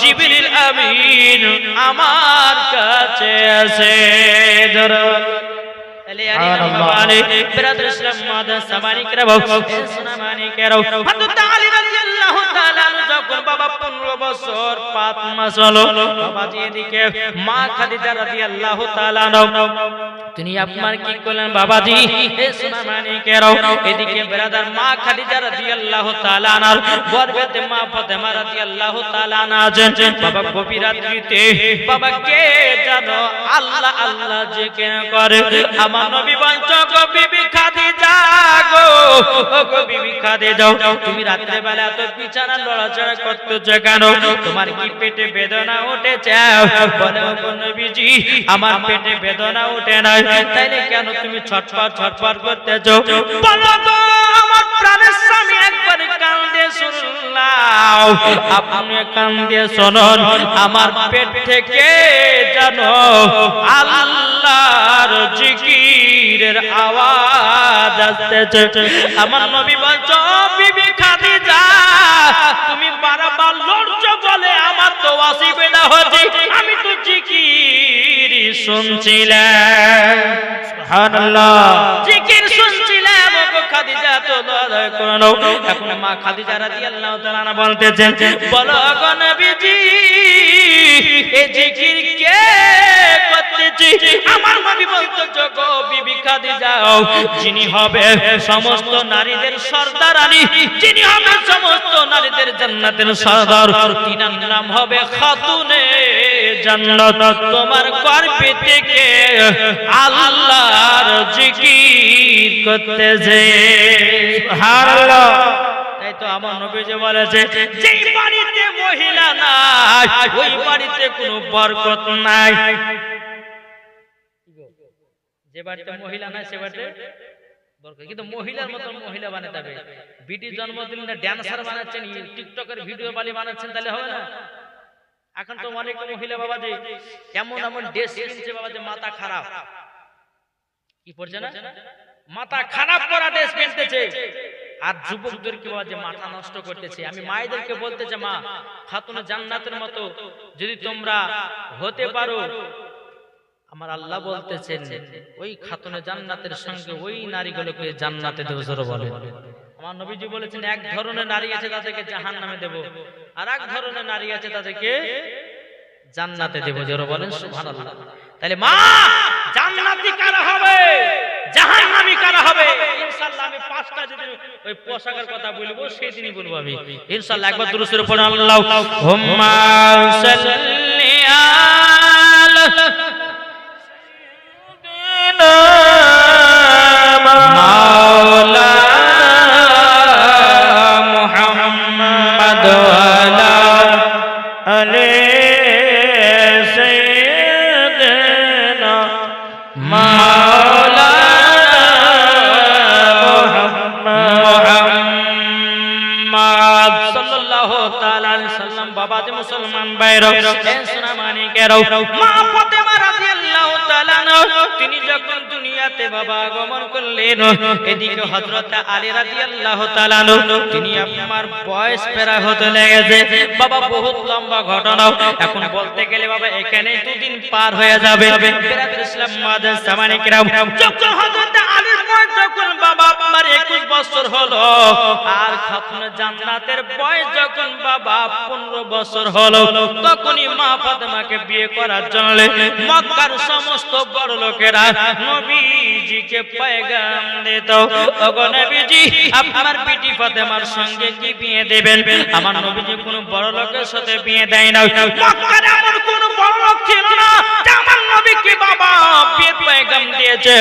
জিবরিল আমিন আমার কাছে আসে। বেরাদর ইসলাম মাদার সামানিকরা সোনা মানিকেরাও হযরত আলী রাদিয়াল্লাহু তাআলা যখন বাবা 15 বছর 5 মাস হলো বাবাজি এদিকে মা খাদিজা রাদিয়াল্লাহু তাআলা আনহা তিনি আপনার কি করলেন বাবাজি হে সোনা মানিকেরাও এদিকে ব্রাদার মা খাদিজা রাদিয়াল্লাহু তাআলা আনহার গর্ভেতে মা ফাতেমা রাদিয়াল্লাহু তাআলা আনহা বাবা গভীর রাত্রিতে বাবা কে জানো আল্লাহ আল্লাহ জিকির করে আমার নবী বলছো গো বিবি খাদিজা গো গো বিবি খাদিজা তুমি রাতে বেলা তো বিছানা লড়াচড়া করতেছো কেন তোমার কি পেটে বেদনা উঠেছে বলে গো নবীজি আমার পেটে বেদনা ওঠে না তাইলে কেন তুমি ছটফট করতেছো বলো গো আমার প্রাণের স্বামী একবার কান দিয়ে শুনলাম আপনি কান দিয়ে শুনুন আমার পেট থেকে জানো আল্লাহর জিকিরের আওয়াজ আসতেছে আমার নবী বলছো বিবি খাদিজা তুমি বারবার লড়ছো বলে আমার তো অসুবিধা হচ্ছে আমি তো জিকির শুনছিলাম সুবহানাল্লাহ জিকির শুনছিলাম গো খাদিজা তো দয়া করে নাও এখন মা খাদিজা রাদিয়াল্লাহু তাআলা আনহা বলতেছেন বলো গো নবীজি এই জিকির কে করতেছি আমার নবী বলতো গো বিবি খাদিজা যিনি হবে সমস্ত নারীদের সর্দারানী যিনি হবে সমস্ত নারীদের জান্নাতের সর্দার তিনার নাম হবে খাতুনে জান্নাত তোমার গর্ভে থেকে আল্লাহর জিকির করতেছে সুবহানাল্লাহ তাই তো আমার নবী যে বলেছে যেই বাড়িতে মহিলা নাই ওই বাড়িতে কোনো বরকত নাই যে বাড়িতে মহিলা নাই সে বাড়িতে বরকত কিন্তু মহিলার মতো মহিলা বানাতে হবে বিটি জন্মদিন না ড্যান্সার বানাচ্ছেন টিকটকের ভিডিও বালি বানাচ্ছেন তাহলে হবে না এখন তো অনেক মহিলা বাবাজি এমন এমন ড্রেস কিনছে বাবাজি মাথা খারাপ কি পড়ছে না মাথা খারাপ করা ড্রেস কিনতেছে আর যুবকদেরকে বাবাজি মাথা নষ্ট করতেছে আমি মায়েদেরকে বলতেছে মা খাতুনে জান্নাতের মতো যদি তোমরা হতে পারো আমার আল্লাহ বলতেছেন ওই খাতুনে জান্নাতের সঙ্গে ওই নারীগুলোকে জান্নাতে দেব জোরে বলেন আমার নবীজি বলেছেন এক ধরনের নারী আছে তাদেরকে জাহান্নামে দেব আর এক ধরনের নারী আছে তাদেরকে জান্নাতে দেব জোরে বলেন সুবহানাল্লাহ তাহলে মা জান্নাতি কারা হবে জাহান্নামী কারা হবে ইনশাআল্লাহ আমি পাঁচটা যদি ওই পোশাকের কথা বলবো সেই দিনই বলবো আমি ইনশাআল্লাহ একবার দুরূদের উপর আল্লাহুম্মা সাল্লি আলা মাওলা মুহাম্মদ ওয়ালা আলে সাইয়্যিদিনা মাওলা মুহাম্মদ সাল্লাল্লাহু তাআলা আলাইহি সাল্লাম বাবাজি মুসলমান ভাইরা এ সোনা মানিকেরাও মা ফাতেমা রাদিয়াল্লাহু তাআলা তিনি যখন দুনিয়াতে বাবা আগমন করলেন এদিকে হযরত আলী রাদিয়াল্লাহু তাআলা তিনি আপনার বয়স পেরা হতে লেগেছে বাবা বহুত লম্বা ঘটনা এখন বলতে গেলে বাবা এখানে দুদিন পার হয়ে যাবে বিরাদ ইসলাম মাদার সামানি কিরাম যখন হযরত আলীর বয়স যখন বাবা আপনার 21 বছর হলো আর খাতুনে জান্নাতের বয়স যখন বাবা 15 বছর হলো তখনই মা ফাতেমাকে বিয়ে করার জন্য মক্কার সমস্ত বড় লোকেরা নবীজিকে পয়গাম দিত ওগো নবীজি আপনার বিটি ফাতেমার সঙ্গে কি বিয়ে দেবেন আমার নবীজি কোনো বড় লোকের সাথে বিয়ে দেয় না মক্কার এমন কোনো বড় লোক ছিল না যে আমার নবীকে বাবা বিয়ে পয়গাম দিয়েছে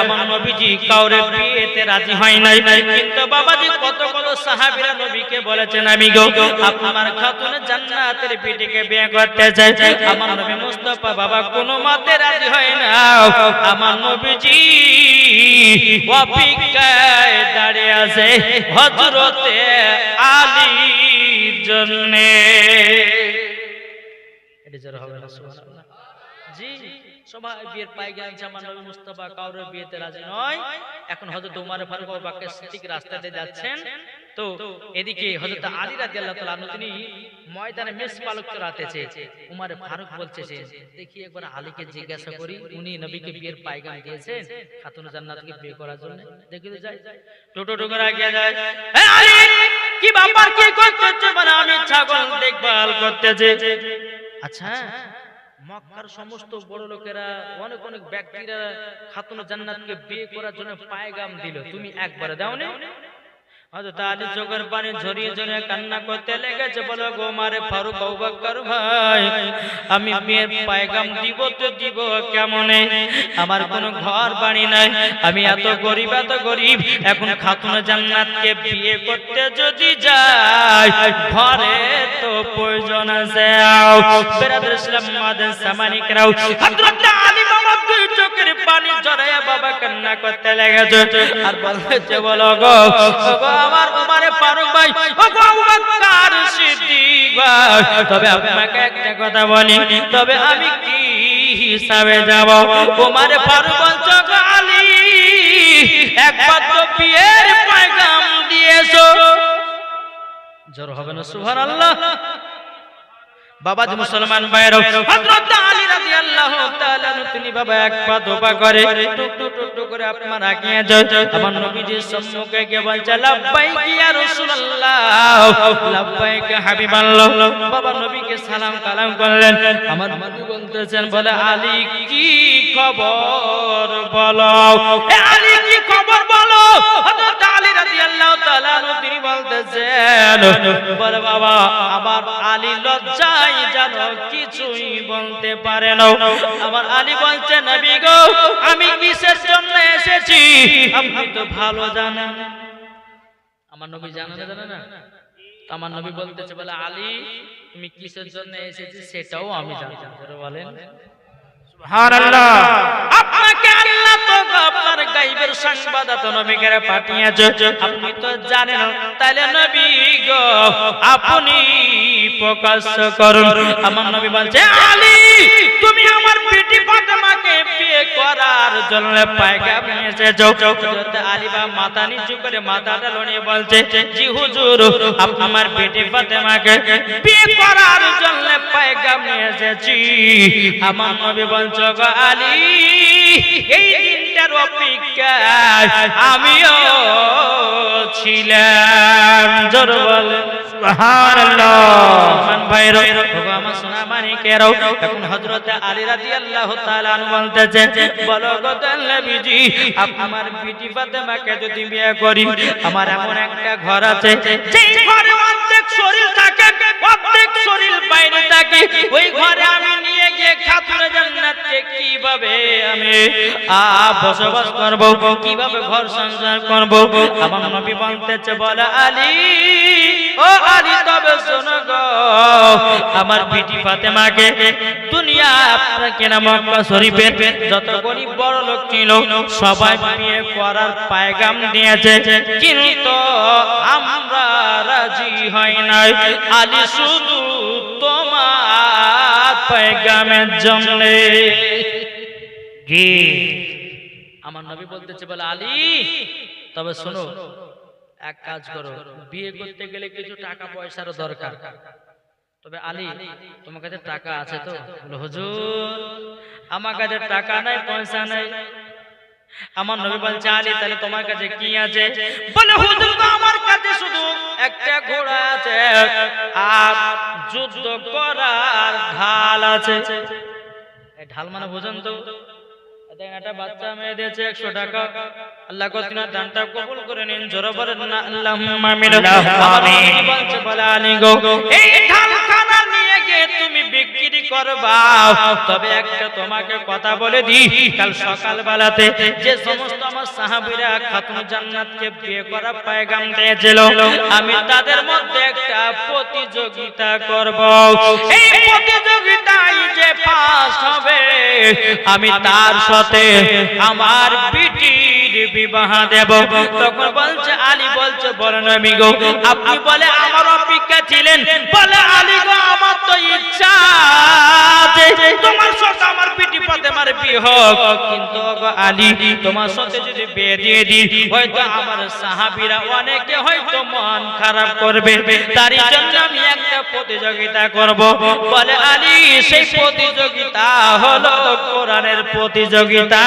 আমার নবীজি কাউরে বিয়েতে রাজি হয় নাই কিন্তু বাবাজি কত কত সাহাবীরা নবীকে বলেছেন আমি গো আপনার খাতুনে জান্নাতের বিটিকে বিয়ে করতে চাই আমার নবী মুস্তাফা বাবা কোনো মতে রাজি হয় না আমার নবীজি অপেক্ষায় দাঁড়িয়ে আছে হযরতে আলীর জন্য এটা যারা হবে না সুবহানাল্লাহ জি সবাই বিয়ের পায়গাম আমার নবী মুস্তাফা কাউরে বিয়েতে রাজি নয় এখন হযরত ওমর ফারুক বাকে ঠিক রাস্তা দিয়ে যাচ্ছেন তো এদিকে হযরত আলী রাদিয়াল্লাহু তাআলা তিনি ময়দানে মেষ পালক চড়াতেছে ওমর ফারুক বলছে দেখি একবার আলীকে জিজ্ঞাসা করি উনি নবীকে বিয়ের পায়গাম দিয়েছেন খাতুনে জান্নাতকে বিয়ে করার জন্য দেখি তো যাই টোটো করে আগে যায় হে আলী কি ব্যাপার, কি করতেছে? মানে আমি ছাগল দেখভাল করতেছে। আচ্ছা, মক্কার সমস্ত বড় লোকেরা, অনেক অনেক ব্যক্তিরা খাতুনে জান্নাতকে বিয়ে করার জন্য পায়গাম দিল, তুমি একবারে দাওনি? হযরত আলী চোখের পানি ঝরিয়ে ঝরিয়ে কান্না করতে লেগেছে, বলো গো মারে ফারুক আবু বকর ভাই, আমি বিয়ের পায়গাম দিব তো দিব কেমনে? আমার কোনো ঘর বাড়ি নাই, আমি এত গরিব এখন খাতুনে জান্নাতকে বিয়ে করতে যদি যাই, ঘরে তো প্রয়োজন আছে। বেরাদর ইসলাম মাদান সামানিকরাও, হযরত আলী বাবা দুই চোখের পানি ঝরাইয়া বাবা কান্না করতে লেগেছে আর বলছে, বলো গো আমার উমারে ফারুক ভাই, ও গো আবু বকর সিদ্দিক ভাই, তবে আপনাকে একটা কথা বলি, তবে আমি কি হিসাবে যাব? উমারে ফারুক বলছে, গো আলী একবার তো বিয়ের পয়গাম দিয়েছো। জোর হবে না সুবহানাল্লাহ? বাবাজি মুসলমান ভাইরা, হযরত আলী রাদিয়াল্লাহু তাআলা তিনি বাবা এক পা দোবা করে টুক টুক টুক করে আপনার আগিয়ে যায়, আমার নবীজির সম্মুখে গিয়ে বলছে, লাব্বাইক ইয়া রাসূলুল্লাহ, লাব্বাইক হাবিবাল্লাহ। বাবা নবীকে সালাম কালাম করলেন, আমার নবী বলতেছেন, বলে আলী কি খবর বলো, এ আলী কি খবর বলো? হযরত আলী রাদিয়াল্লাহু তাআলা তিনি বলতেছেন, বলে বাবা আমার আলী লজ্জায় জানো কিছুই বলতে পারে না। আমার আলী বলছে, নবী গো আমি কিসের জন্য এসেছি আপনি তো ভালো জানেন। আমার নবী জানে না, জানে না? আমার নবী বলতেছে, বলে আলী তুমি কিসের জন্য এসেছি সেটাও আমি জানি। বলেন সুবহানাল্লাহ। আপনাকে আল্লাহ তো আপনার গায়বের সংবাদদাতা নবীকে পাঠিয়েছে, আপনি তো জানেন, তাহলে নবী গো আপনি প্রকাশ করুন। আমার নবী বলছে, আলী তুমি আমার বেটি ফাতেমাকে বিয়ে করার জন্য পায়গাম নিয়ে এসেছো। হযরত আলী বা মাথা নিচু করে মাথাটা লড়িয়ে বলছে, জি হুজুর আমার বেটি ফাতেমাকে বিয়ে করার জন্য পায়গাম নিয়ে এসেছি। আমার নবী বলছে, গো আলী এই দিনটার অপেক্ষায় আমিও ছিলাম। জোর বলেন সুবহানাল্লাহ। মুসলমান ভাইরা, ওগো আমার সোনা মানিকেরাও, এখন হযরত আলী রাদিয়াল্লাহু তাআলা আনহু বলতেছে, বলো গো নবীজি আমার বিটি ফাতেমাকে যদি বিয়ে করি, আমার এমন একটা ঘর আছে যেই ঘরে অর্ধেক শরীর থাকে অর্ধেক শরীর বাইরে থাকে, ওই ঘরে আমি নিয়ে গিয়ে খাতুনে জান্নাতকে কিভাবে আমি বসবাস করব, কিভাবে ঘর সংসার করব? আমার নবী বলতেছে, বলে আলী ও আলী তবে শোনো গো, আমার বিটি ফাতেমাকে দুনিয়া আপনার কেনা মক্কা শরীফের যত গরিব বড় লোক ছিল সবাই বিয়ে করার পায়গাম দিয়েছে, কিন্তু আমরা রাজি হই নাই। আলী শুধু তোমার পায়গামের জন্য। জি আমার নবী বলতেছে, বলে আলী তবে শোনো, এক কাজ করো, বিয়ে করতে গেলে কিছু টাকা পয়সার দরকার, তবে আলী তোমার কাছে টাকা আছে তো? বলে হুজুর আমার কাছে টাকা নাই, পয়সা নাই। আমার নবী বলছে, আলী তাহলে তোমার কাছে কি আছে? বলে হুজুর আমার কাছে শুধু একটা ঘোড়া আছে আর যুদ্ধ করার ঢাল আছে। এই ঢাল মানে বুঝেন তো? একটা বাচ্চা মেয়ে দিয়েছে 100 টাকা, আল্লাহ কতিনা দানটা কবুল করে নিন। জোরে বলেন না আল্লাহুম্মা আমিন। আমিন বলছে, বলে আলী গো এই ঢালখানা নিয়ে গিয়ে তুমি বিক্রি করবা, তবে একটা তোমাকে কথা বলে দি, কাল সকাল বেলাতে যে সমস্ত আমার সাহাবীরা খাতুনে জান্নাতকে বিয়ে করা পায়গাম দিয়েছিল, আমি তাদের মধ্যে একটা প্রতিযোগিতা করব। এই প্রতিযোগিতায় যে ফার্স্ট হবে আমি তার সাথে আমার বিটির বিবাহ দেব। তখন বলছে আলী বলছে, বলেন নবী গো আপনি বলে আমার অপেক্ষা ছিলেন, বলে আলী গো আমার তো ইচ্ছা আছে তোমার সাথে আমার বিটি ফাতেমার বিয়ে হোক, কিন্তু গো আলী তোমার সাথে যদি বিয়ে দিয়ে দিই হয়তো আমার সাহাবীরা অনেকে হয়তো মন খারাপ করবে, তারই জন্য আমি একটা প্রতিযোগিতা করব। বলে আলী সেই প্রতিযোগিতা হলো কোরআনের প্রতিযোগিতা।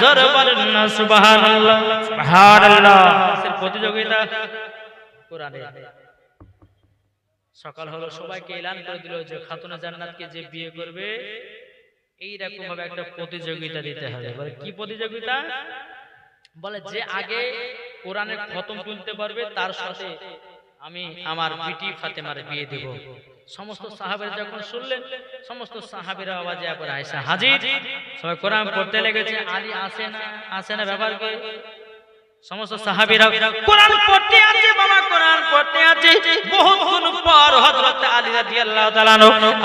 জোরে বলেন না সুবহানাল্লাহ। সুবহানাল্লাহ। সেই প্রতিযোগিতা কোরআনে। সকাল হলো, সবাইকে এলান করে দিল যে খাতুনে জান্নাতকে যে বিয়ে করবে এইরকম ভাবে একটা প্রতিযোগিতা দিতে হবে। বলে কি প্রতিযোগিতা? বলে যে আগে কোরআনের খতম তুলতে পারবে তার সাথে আমি আমার বিটি ফাতেমার বিয়ে দেব। সমস্ত সাহাবীরা যখন শুনলেন, সমস্ত সাহাবীরা আওয়াজে পরে আয়েশা হাজির, সবাই কোরআন পড়তে লেগেছে। আলী আসে না ব্যাপার কি? সমস্ত সাহাবীরা কোরআন পড়তে আছে, বাবা কোরআন পড়তে আছে। বহুক্ষণ পর হযরত আলী রাদিয়াল্লাহু তাআলা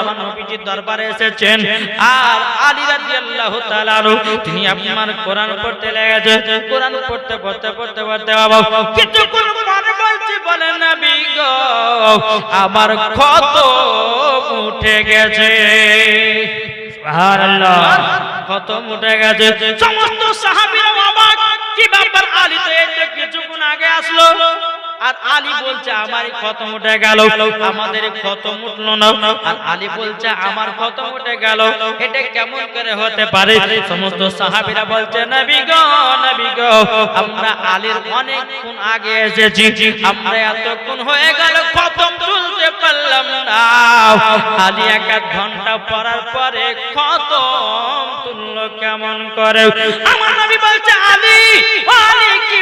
আমার নবীজির দরবারে এসেছেন, আর আলী রাদিয়াল্লাহু তাআলা তিনি আপনার কোরআন পড়তে লেগেছে। কোরআন পড়তে বাবা কিছুক্ষণ পরে বলছি, বলে নবী গো আমার খতম উঠে গেছে। সুবহানাল্লাহ, খতম উঠে গেছে। সমস্ত সাহাবীরা অবাক, কি ব্যাপার? আলী তো এই কিছুক্ষণ আগে আসলো, আর আলী বলছে আমারই খতম উঠে গেল, আমাদের খতম উঠলো না। আর আলী বলছে আমার খতম উঠে গেল, এটা কেমন করে হতে পারে? সমস্ত সাহাবীরা বলছে নবী গো আমরা আলীর অনেকক্ষণ আগে এসেছি, আমরা এতক্ষণ হয়ে গেল খতম তুলতে পারলাম না। আলী 1 ঘন্টা পড়ার পরে খতম তুললো কেমন করে? আমার নবী বলছে আলী কি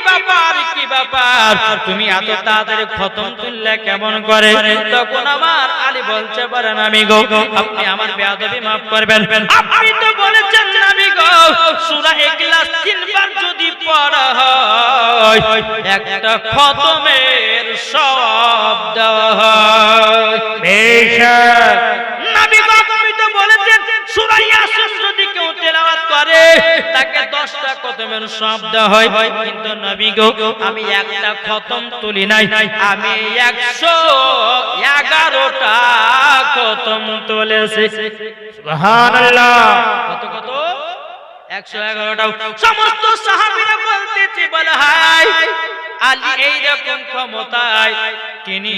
ব্যাপার তুমি এত তাড়াতাড়ি খতম তুললে কেমন করে? তখন আমার আলী বলছে, বলে নবী গো আপনি আমার বেয়াদবি maaf করবেন, আপনি তো বলেছেন নবী গো সূরা ইখলাস 3 বার যদি পড়া হয় একটা খতমের সওয়াব দেওয়া হয়। বেশক নবী গো আপনি তো বলেছেন সূরা ইয়াসিন যদি কেউ তেলাওয়াত করে তাকে 10টা খতমের সওয়াব দেওয়া হয়, কিন্তু নবী গো আমি একটা খতম তুলি নাই, আমি 111টা খতম তুলেছি। সুবহানাল্লাহ। কত 111টা। সমস্ত সাহাবীরা বলতেছে, বলে হায় আলী এইরকম ক্ষমতায় তিনি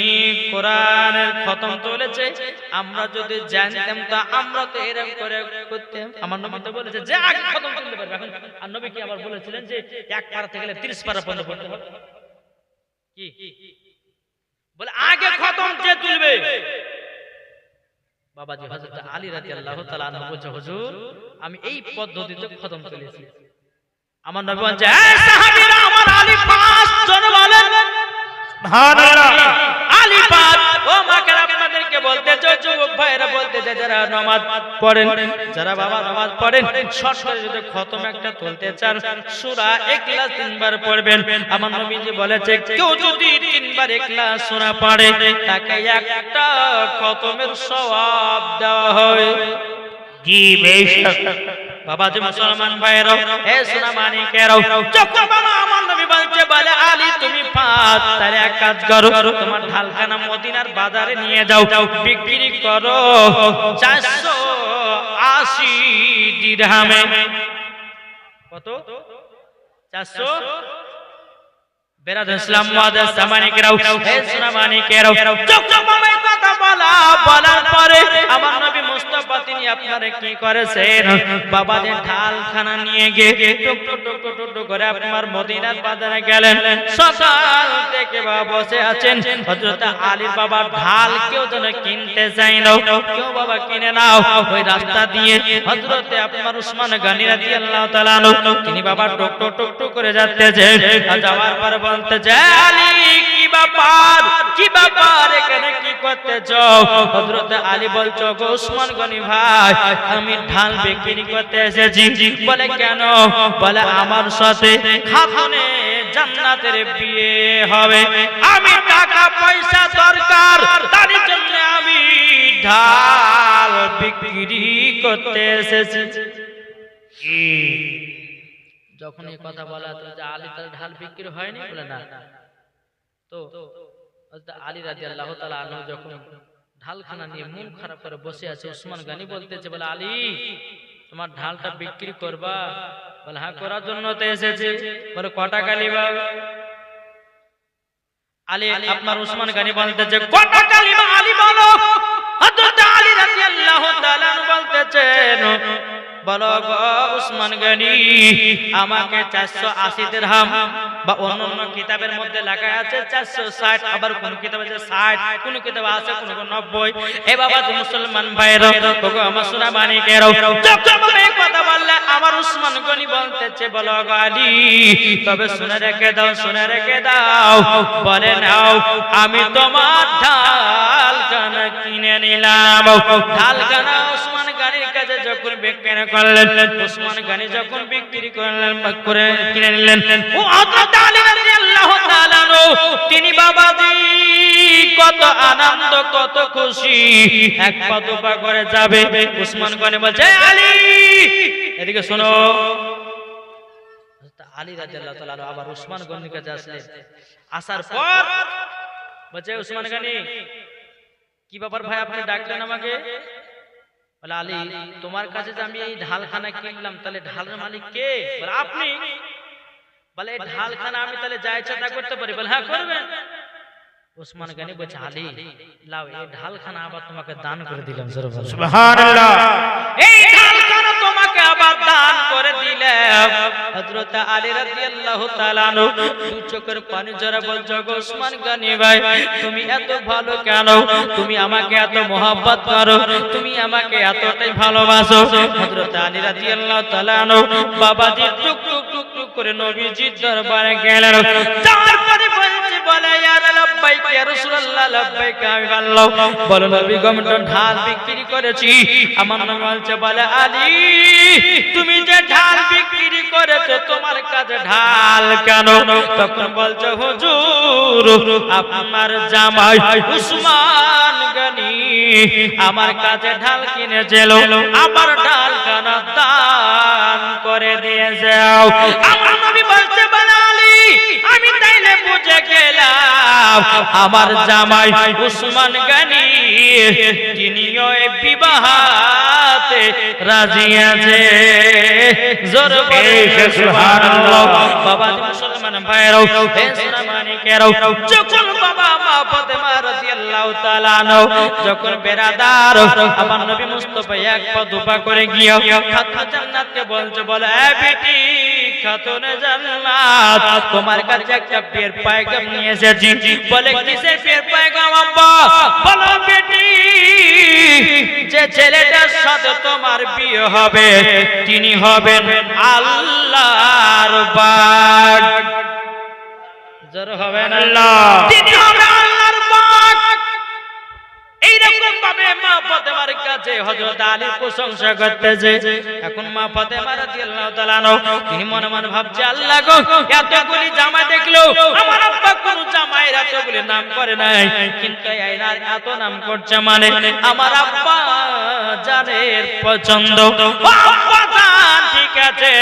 কোরআনের খতম তুলেছে, আমরা যদি জানতাম তা আমরা তো এরকম করে করতাম। আমার নবী তো বলেছে যে আগে খতম তুলতে পারবে। এখন আর নবী কি আবার বলেছিলেন যে 1 পারা থেকে 30 পারা পর্যন্ত পড়তে হবে? কি বলে আগে খতম যে তুলবে? বাবাজি হযরত আলী রাদিয়াল্লাহু তাআলা আনহু বলছে, হুজুর আমি এই পদ্ধতিতে খতম তুলেছি। আমার নবী বলছে, এই সাহাবীরা আমার আলী 5 জন বলেন সুবহানাল্লাহ। আলী 5। ও মাকের আপনাদেরকে বলতে চাই, যুবক ভাইরা বলতে চাই, যারা নামাজ পড়েন, যারা বাবা নামাজ পড়েন, শর্ট করে যদি খতম একটা তুলতে চান সূরা ইখলাস 3 বার পড়বেন। আমার নবীজি বলেছে কেউ যদি 3 বার ইখলাস সূরা পড়ে তাকে একটা খতমের সওয়াব দেওয়া হয়। জি বেশক। বাবাজি মুসলমান ভাইরা, এ সোনা মানিকেরাও, যখন বাবা আমার নবী বলছে, বলে আলী তুমি 5, তাহলে এক কাজ করো, তোমার ঢালখানা মদিনার বাজারে নিয়ে যাও, বিক্রি করো 480 দিরহামে। কত? 400। বেরাদ ইসলাম মুআদ্দাস সামানিকেরাও, এ সোনা মানিকেরাও, যখন বাবা এই কথা বলার পরে আমার নবী মুস্তাফা তিনি আপনারে কি করেছেন? বাবা যে ঢালখানা নিয়ে গিয়ে টুক টুক করে আপনার মদিনার বাজারে গেলেন। সকাল থেকে বাবা বসে আছেন, হযরত আলীর বাবা ঢাল কেউ যেন কিনতে চাই না, কেউ বাবা কিনে নাও। ওই রাস্তা দিয়ে হযরত আপনার উসমান গনি রাদিয়াল্লাহু তাআলা আনহু তিনি বাবা টুক টুক করে যাচ্ছেন। যাওয়ার পর বলতেছে, আলী কি ব্যাপার এখানে কি করতেছ? হযরত আলী বলছে, গো উসমান গনি ভাই আমি ঢাল বিক্রি করতে এসেছি। বলে কেন? বলে আমার সাথে খাতুনে জান্নাতের বিয়ে হবে, আমি টাকা পয়সা দরকার, তার জন্য আমি ঢাল বিক্রি করতে এসেছি। যখন এই কথা বলা তো যে আলী তার ঢাল বিক্রি হয়নি, বলে না। তো আলী রাদিয়াল্লাহু তাআলা আনহু যখন ঢালখানা নিয়ে মন খারাপ করে বসে আছে, উসমান গনি বলতেছে, বলে আলী তোমার ঢালটা বিক্রি করবা? বলে হ্যাঁ করার জন্য তো এসেছি। বলে ক টাকা নিবা? আলী আপনার উসমান গনি বলতেছে, ক টাকা নিবা? আলী বলো। হযরত আলী রাদিয়াল্লাহু তাআলা বলতেছেন, বলো গো উসমান গনি আমাকে 480 দিরহাম বা অন্যান্য কিতাবের মধ্যে লেখা আছে 460, আবার কোন কিতাবে আছে 60, কোন কিতাবে আছে কোন 90। এ বাবা মুসলমান ভাইরা ওগো আমার সোনা মানিকেরাও, যখন এই কথা বললে আমার উসমান গনি বলতেছে বলো গো আলী তবে শুনে রেখে দাও, শুনে রেখে দাও। বলে নাও আমি তোমার ঢালখানা কিনে নিলাম। ঢালখানা উসমান গনির কাছে যখন বিক্রি করলেন, উসমান গনি যখন বিক্রি করলেন করে কিনে নিলেন, ও হযরত আলী রাদিয়াল্লাহু তাআলা তিনি বাবাজি কত আনন্দ কত খুশি, এক পা দুপা করে যাবে। উসমান গনি বলছে আলী এদিকে শোনো। আলী রাদিয়াল্লাহু তাআলা আবার উসমান গনির কাছে আসলেন, আসার পর বলছে উসমান গনি কি ব্যাপার ভাই আপনি ডাকলেন আমাকে? বলে আলী তোমার কাছে যে আমি এই ঢালখানা কিনলাম তাহলে ঢালের মালিক কে? বলে আপনি। বলে এই ঢালখানা আমি তাহলে যা ইচ্ছা তা করতে পারি? বলে হ্যাঁ করবেন। উসমান গনি বলছে আলী লাও এই ঢালখানা আবার তোমাকে দান করে দিলাম। সুবহানাল্লাহ। এই ঢালখানা তোমাকে আবার দান করে দিলাম। হযরত আলী রাদিয়াল্লাহু তাআলা দু চোখের পানি ঝরা বলছে গো উসমান গনি ভাই তুমি এত ভালো কেন? তুমি আমাকে এত মহব্বত করো, তুমি আমাকে এতটাই ভালোবাসো। হযরত আলী রাদিয়াল্লাহু তাআলা বাবাজি টুক টুক টুক টুক করে নবীজির দরবারে গেলেন। তারপরে বলছে বলে ইয়া লাব্বাইক ইয়া রাসূলুল্লাহ লাব্বাইক। আমি বললাম বলো নবী গো আমি তো ঢাল বিক্রি করেছি। আমার নবী বলছে বলে আলী তুমি যে ঢাল বিক্রি করেছো তোমার কাছে ঢাল কেন? তখন বলছে হুজুর আপনার জামাই উসমান গনি আমার কাছে ঢাল কিনেছিল, আমার ঢাল কেন দান করে দিয়েছে। আমার নবী বলছে বলে আলী আমি তাইলে বুঝে গেলাম আমার জামাই উসমান গনি তিনিও এই বিবাহতে রাজি আছে। জোর বলে সুবহানাল্লাহ। বাবা মুসলমান ভাইরাও হে সোনা মানিকেরাও, যখন বাবা মা ফাতেমা রাদিয়াল্লাহু তাআলা যখন বেরাদার আমার নবী মুস্তাফা এক পা দুপা করে গিয়া খাতুন জান্নাতকে বলছে বলে এ বেটি খাতুনে জান্নাত তোমার কাছে একটা বিয়ের পয়গাম নিয়ে এসেছি। বলে কিসের বিয়ের পয়গাম আব্বা? বলো বেটি যে ছেলেটার সাথে তোমার বিয়ে হবে তিনি হবেন আল্লাহর বাগ। জোর হবেন আল্লাহ, তিনি হবেন আল্লাহর বাগ। এইরকম ভাবে মা ফাতেমার কাছে হযরত আলী প্রশংসা করতেছে। এখন মা ফাতেমা রাদিয়াল্লাহু তাআলা তিনি মনে মনে ভাবছে আল্লাহ গো এতগুলি জামাই দেখলো আমার আব্বা কোন জামাইর এতগুলি নাম করে নাই, কিন্তু এই নার এত নাম করছে মানে আমার আব্বা জানের পছন্দ। ও আব্বা জান ঠিক আছে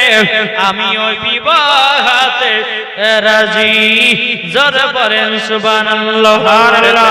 আমি ওই বিবাহতে রাজি। জোরে বলেন সুবহানাল্লাহ।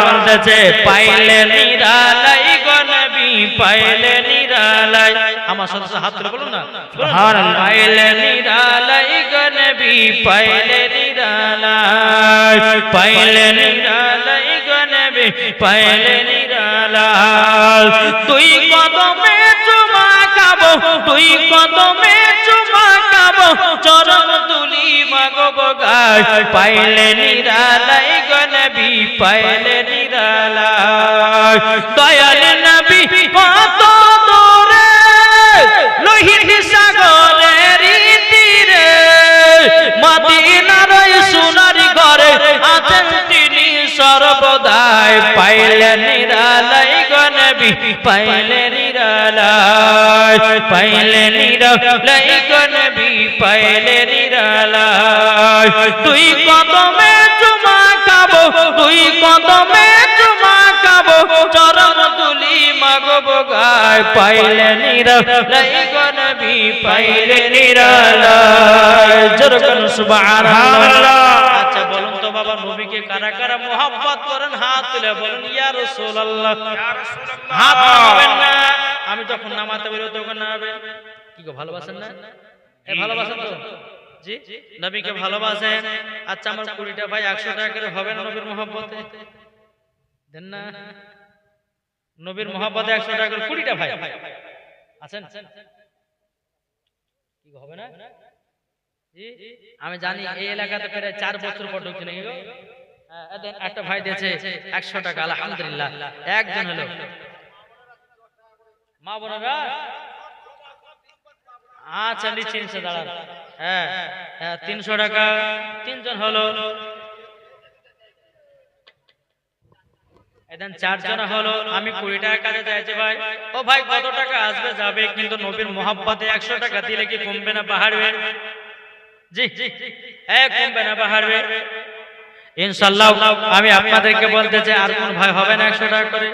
বলতেছে পাইলে নিরালাই গো নবী পাইলে নিরালাই। আমার সাথে হাত তুলে বলুন না সুবহানাল্লাহ। পাইলে নিরালাই গো নবী পাইলে নিরালাই, পাইলে নিরালাই গো নবী পাইলে নিরালাই। তুই কদমে চুমা খাবো, তুই কদমে চুমা খাবো, চরণ তুলি মাগো গায়। পাইলে নিরালাই গো নবী পাইলে নিরালাই। দয়াল নবী কত দূরে লোহিত সাগরের তীরে মদিনার সোনার ঘরে আছেন তিনি সর্বদাই। পাইলে নিরালাই গো নবী পাইলে নিরালাই, পাইলে নিরালাই গো নবী পাইলে নিরালাই। তুই কদমে চুমা খাবো, তুই কদমে চুমা খাবো, চরণ তুলি মাগো গায়। পাইলে নিরালাই গো নবী পাইলে নিরালাই। জোরে বলুন সুবহানাল্লাহ। আচ্ছা বলুন তো বাবা নবীকে কারা কারা মোহাব্বত করেন? হাত তুলে বলুন ইয়া রাসূলুল্লাহ। হাত নামাবেন না, আমি যখন নামাতে বলি তখন নামাবে। কি গো ভালোবাসেন না? এই ভালোবাসেন তো? জি নবীকে ভালোবাসেন। আচ্ছা আমার 20টা ভাই 100 টাকা করে হবে না নবীর মোহাব্বতে? দেন না নবীর মোহাব্বতে 100 টাকা করে 20টা ভাই আছেন? কি হবে না জি আমি জানি এই এলাকাতে প্রায় 4 বছর পর ঢুকছে নাকি গো একটা ভাই দিয়েছে 100 টাকা আলহামদুলিল্লাহ একজন হলো মা বোনেরা আচ্ছা নিচে নিচে দাঁড়ান হ্যাঁ 300 টাকা তিনজন হলো এদিন 4 জন হলো আমি 20 টাকা কাজে যাইছি ভাই ও ভাই কত টাকা আসবে যাবে কিন্তু নবীর মোহাব্বতে 100 টাকা দিলে কি কমবে না বাড়বে জি কমবে না বাড়বে ইনশাআল্লাহ আমি আপনাদেরকে বলতে চাই আর কোন ভাই হবে না 100 টাকা করে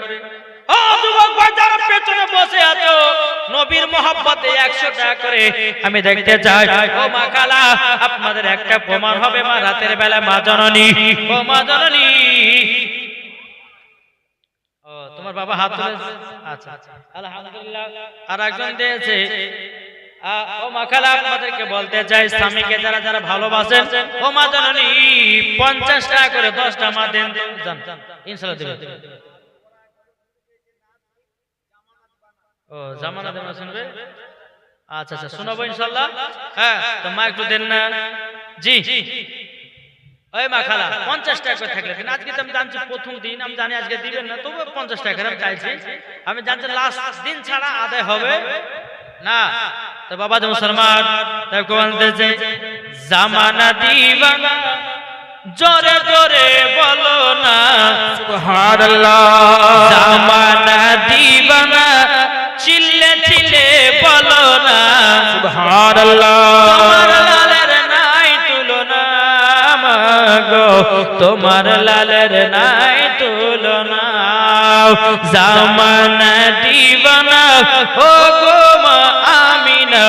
ও যুবক ভাই যারা পেছনে বসে আছো নবীর মোহাব্বতে 100 টাকা করে আমি দেখতে চাই ও মা খালা আপনাদের একটা প্রমাণ হবে মা রাতের বেলা মা জননী ও মা জননী ও তোমার বাবা হাত তুলেছে আচ্ছা আলহামদুলিল্লাহ আর একজন দিয়েছে ও মা খালা আপনাদেরকে বলতে চাই স্বামীকে যারা যারা ভালোবাসেন ও মা জননী 50 টাকা করে 10টা মা দেন জান ইনশাআল্লাহ দেবেন ও জামানা দেন শুনবে আচ্ছা আচ্ছা শোনাবো ইনশাআল্লাহ হ্যাঁ তো মা একটু দেন না জি ওই মা খালা 50 টাকা করে থাকলে কিন্তু আজকে তো আমি জানছি প্রথম দিন আমি জানি আজকে দিবেন না তবু 50 টাকা আমি চাইছি আমি জানছি লাস্ট দিন ছাড়া আদায় হবে না তো বাবা যে মুসলমান তাই বলতেছে জামানা দিবানা জোরে জোরে বলো না সুবহানাল্লাহ জামানা দিবানা চিল্লে চিল্লে বলো না সুবহানাল্লাহ তোমার লালের নাই তুলনা মাগো তোমার লালের নাই তুলনা জামানা দিবানা ও গো মা আমিনা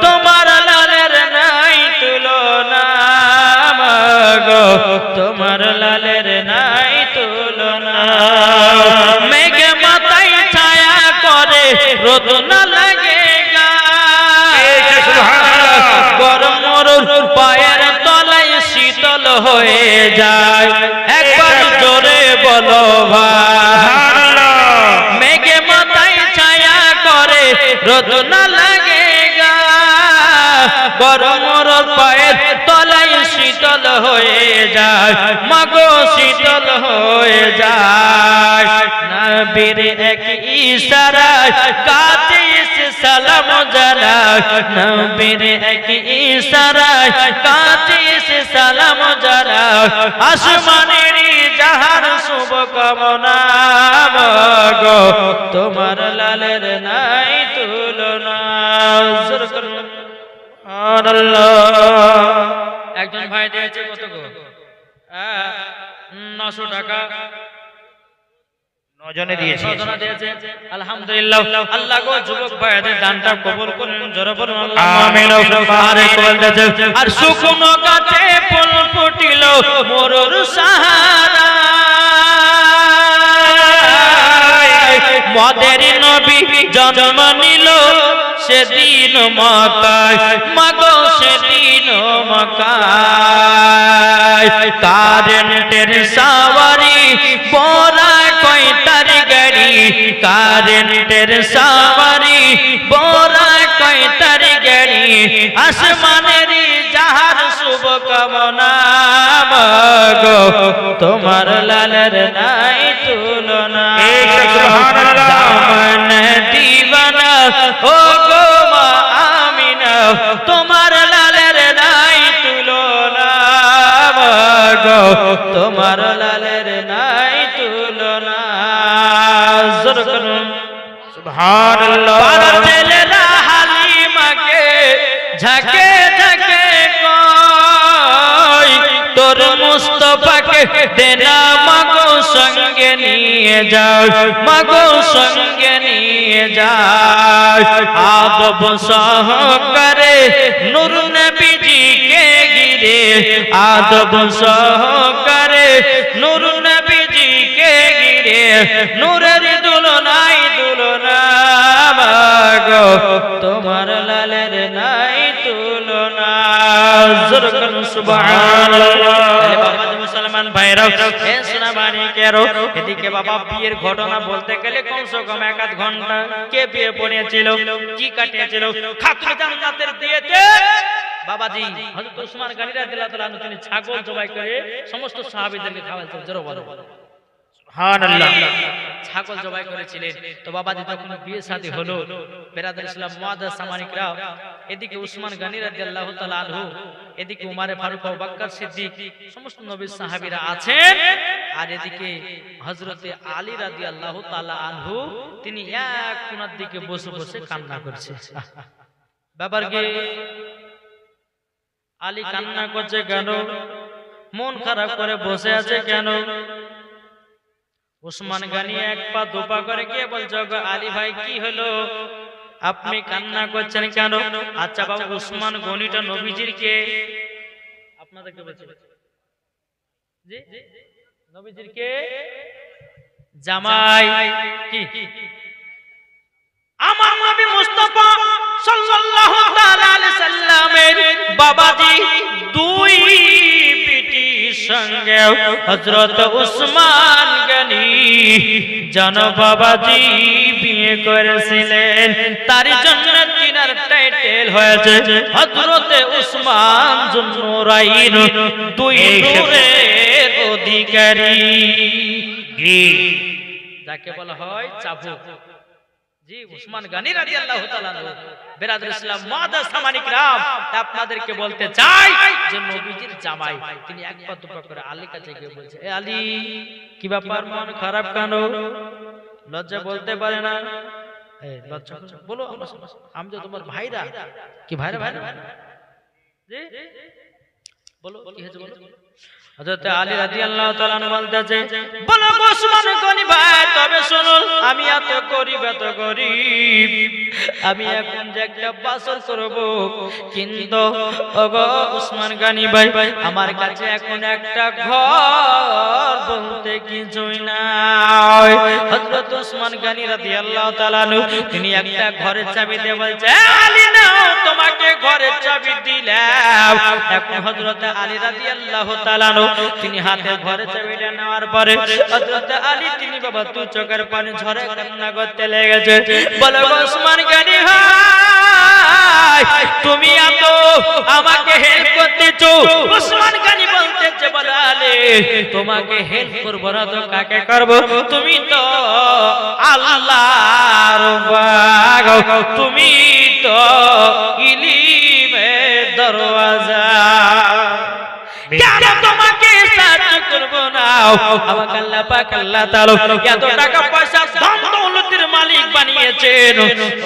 তোমার লালের নাই তুলনা মাগো তোমার লালের নাই তুলনা মেঘে মাথায় ছায়া করে রোদ না লাগে গরম মরুর পায়ের তলায় শীতল হয়ে যায় একবার জোরে বলো ভাই মেঘে মাথায় ছায়া করে রোদ না লাগে গরম মরুর পায়ের তলায় শীতল হয়ে যায় মাগো শীতল হয়ে যায় নবীর এক ইশারায় কাছে এসে সালাম জানায় নবীর এক ইশারায় কাছে এসে সালাম জানায় আসমানের জাহান শুভ কামনা মাগো তোমার লালের নাই তুলনা একজন ভাই দিয়েছে কত গো 900 টাকা 9 জনে দিয়েছে আলহামদুলিল্লাহ আল্লাহ গো যুবক ভাইদের দানটা কবুল করুন জোরে বলুন আমিন আর শুকনো গাছে ফুল ফুটিল মরুর সাহারা মদের নবী জন্ম নিল সেদিন মক্কায় মাগো সেদিন মক্কায় কারেন্টের সাওয়ারি বড়া কয়টার গাড়ি কারেন্টের সাওয়ারি বড়া কয়টার গাড়ি আসমানের জাহার শুভ কামনা মাগো তোমার লালের নাই তুলনা জামানা দিবানা ও গো মা আমিনা তোমার লালের নাই তুলনা মাগো তোমার লালের নাই তুলনা জোরে করুন সুবহানাল্লাহ ছেলেরা হালিমাকে ঝাঁকে ঝাঁকে কয় তোর মুস্তাফাকে দেনা মাগো সঙ্গে নিয়ে যাও মাগো সঙ্গে নিয়ে যাও আদব সহকারে নূর নবীজিকে ঘিরে আদব সহকারে নূর নবীজিকে ঘিরে নূরের দুলনাই দুলনা মাগো তোমার লালের নাই তুলনা জোরে করুন সুবহানাল্লাহ মুসলমান ভাইরা এ সোনা মানিকের এদিকে বাবা বিয়ের ঘটনা বলতে গেলে কমসে কম 1-8 ঘন্টা কে বিয়ে পড়েছিল, কি কাটিয়েছিল খাতুন জান্নাতের বিয়েতে বাবাজি হযরত ওসমান গনি রাদিয়াল্লাহু তাআলা আনহু তিনি ছাগল জবাই করে সমস্ত সাহাবীদেরকে খাওয়াতেন। জোরে বলো সুবহানাল্লাহ। ছাগল জবাই করেছিলেন। তো বাবাজি যখন বিয়ে শাদী হলো বেরাদার ইসলাম মুআজ্জাজ সামানিকরা, এদিকে ওসমান গনি রাদিয়াল্লাহু তাআলা আনহু, এদিকে উমর ফারুক, আবু বকর সিদ্দিক সমস্ত নবীর সাহাবীরা আছেন, আর এদিকে হযরতে আলী রাদিয়াল্লাহু তাআলা আনহু তিনি এক কোণার দিকে বসে বসে কান্না করছে। ব্যাপার কি আলী কান্না করছে কেন, মন খারাপ করে বসে আছে কেন? ওসমান গনি এক পা দুপা করে গিয়ে বলছে আলী ভাই কি হলো, আপনি কান্না করছেন কেন? আচ্ছা বাবু ওসমান গনিটা নবীজির কে? আপনাদেরকে বলছি জি নবীজির কে? জামাই। কি আমার নবী মুস্তাফা সাল্লাল্লাহু তাআলা আলাইহি সাল্লামের বাবাজি দুই বিটির সঙ্গে হযরত ওসমান গনি জানো বাবাজি বিয়ে করেছিলেন, তার জন্য তিনার টাইটেল হয়েছে হযরত ওসমান যুন্নুরাইন, দুই নূরের অধিকারী, যাকে বলা হয় চাবুক। জি ওসমান গনি রাদিয়াল্লাহু তাআলা আনহু বেরাদার ইসলাম মুআজ্জাজ সামানিকরাম, আপনাদেরকে বলতে চাই যে নবীজির জামাই তিনি এক পা দুপা করে আলীর কাছে গিয়ে বলছে এ আলী কি ব্যাপার, মন খারাপ কেন? লজ্জা বলতে পারে না, এই লজ্জা বলো আমি তো তোমার ভাইরা। কি ভাইরা? ভাইরা জি বলো কি হয়েছে বলো। হযরত আলী রাদিয়াল্লাহু তাআলা আনহু বলতেছে বলো ওসমান গনি ভাই তবে শুনুন আমি এত গরিব আমি এখন যে একটা বাসর করব, কিন্তু ওগো ওসমান গনি ভাই আমার কাছে এখন একটা ঘর বলতে কিছুই নাই। হযরত ওসমান গনি রাদিয়াল্লাহু তাআলা আনহু তিনি একটা ঘরের চাবি দিয়ে বলছে আলী নাও তোমাকে ঘরের চাবি দিলাম। এখন হযরত আলী রাদিয়াল্লাহু তাআলা আনহু তিনি হাতে ঘরে চাবিটা নেওয়ার পরে হযরত আলী তিনি বাবা তু চোখের পানি ঝরে কান্না করতে লেগেছে। বলে ওসমান গনি ভাই তুমি এত আমাকে হেল্প করতেছো। ওসমান গনি বলতেছে বলে আলী তোমাকে হেল্প করব না তো কাকে করব, তুমি তো আল্লাহর বাগ, তুমি তো ইলমের দরওয়াজা, কেন তোমাকে সাহায্য করব না? আমাকে আল্লাহ পাক আল্লাহ তাআলা এত টাকা পয়সা ধন দৌলতের মালিক বানিয়েছেন,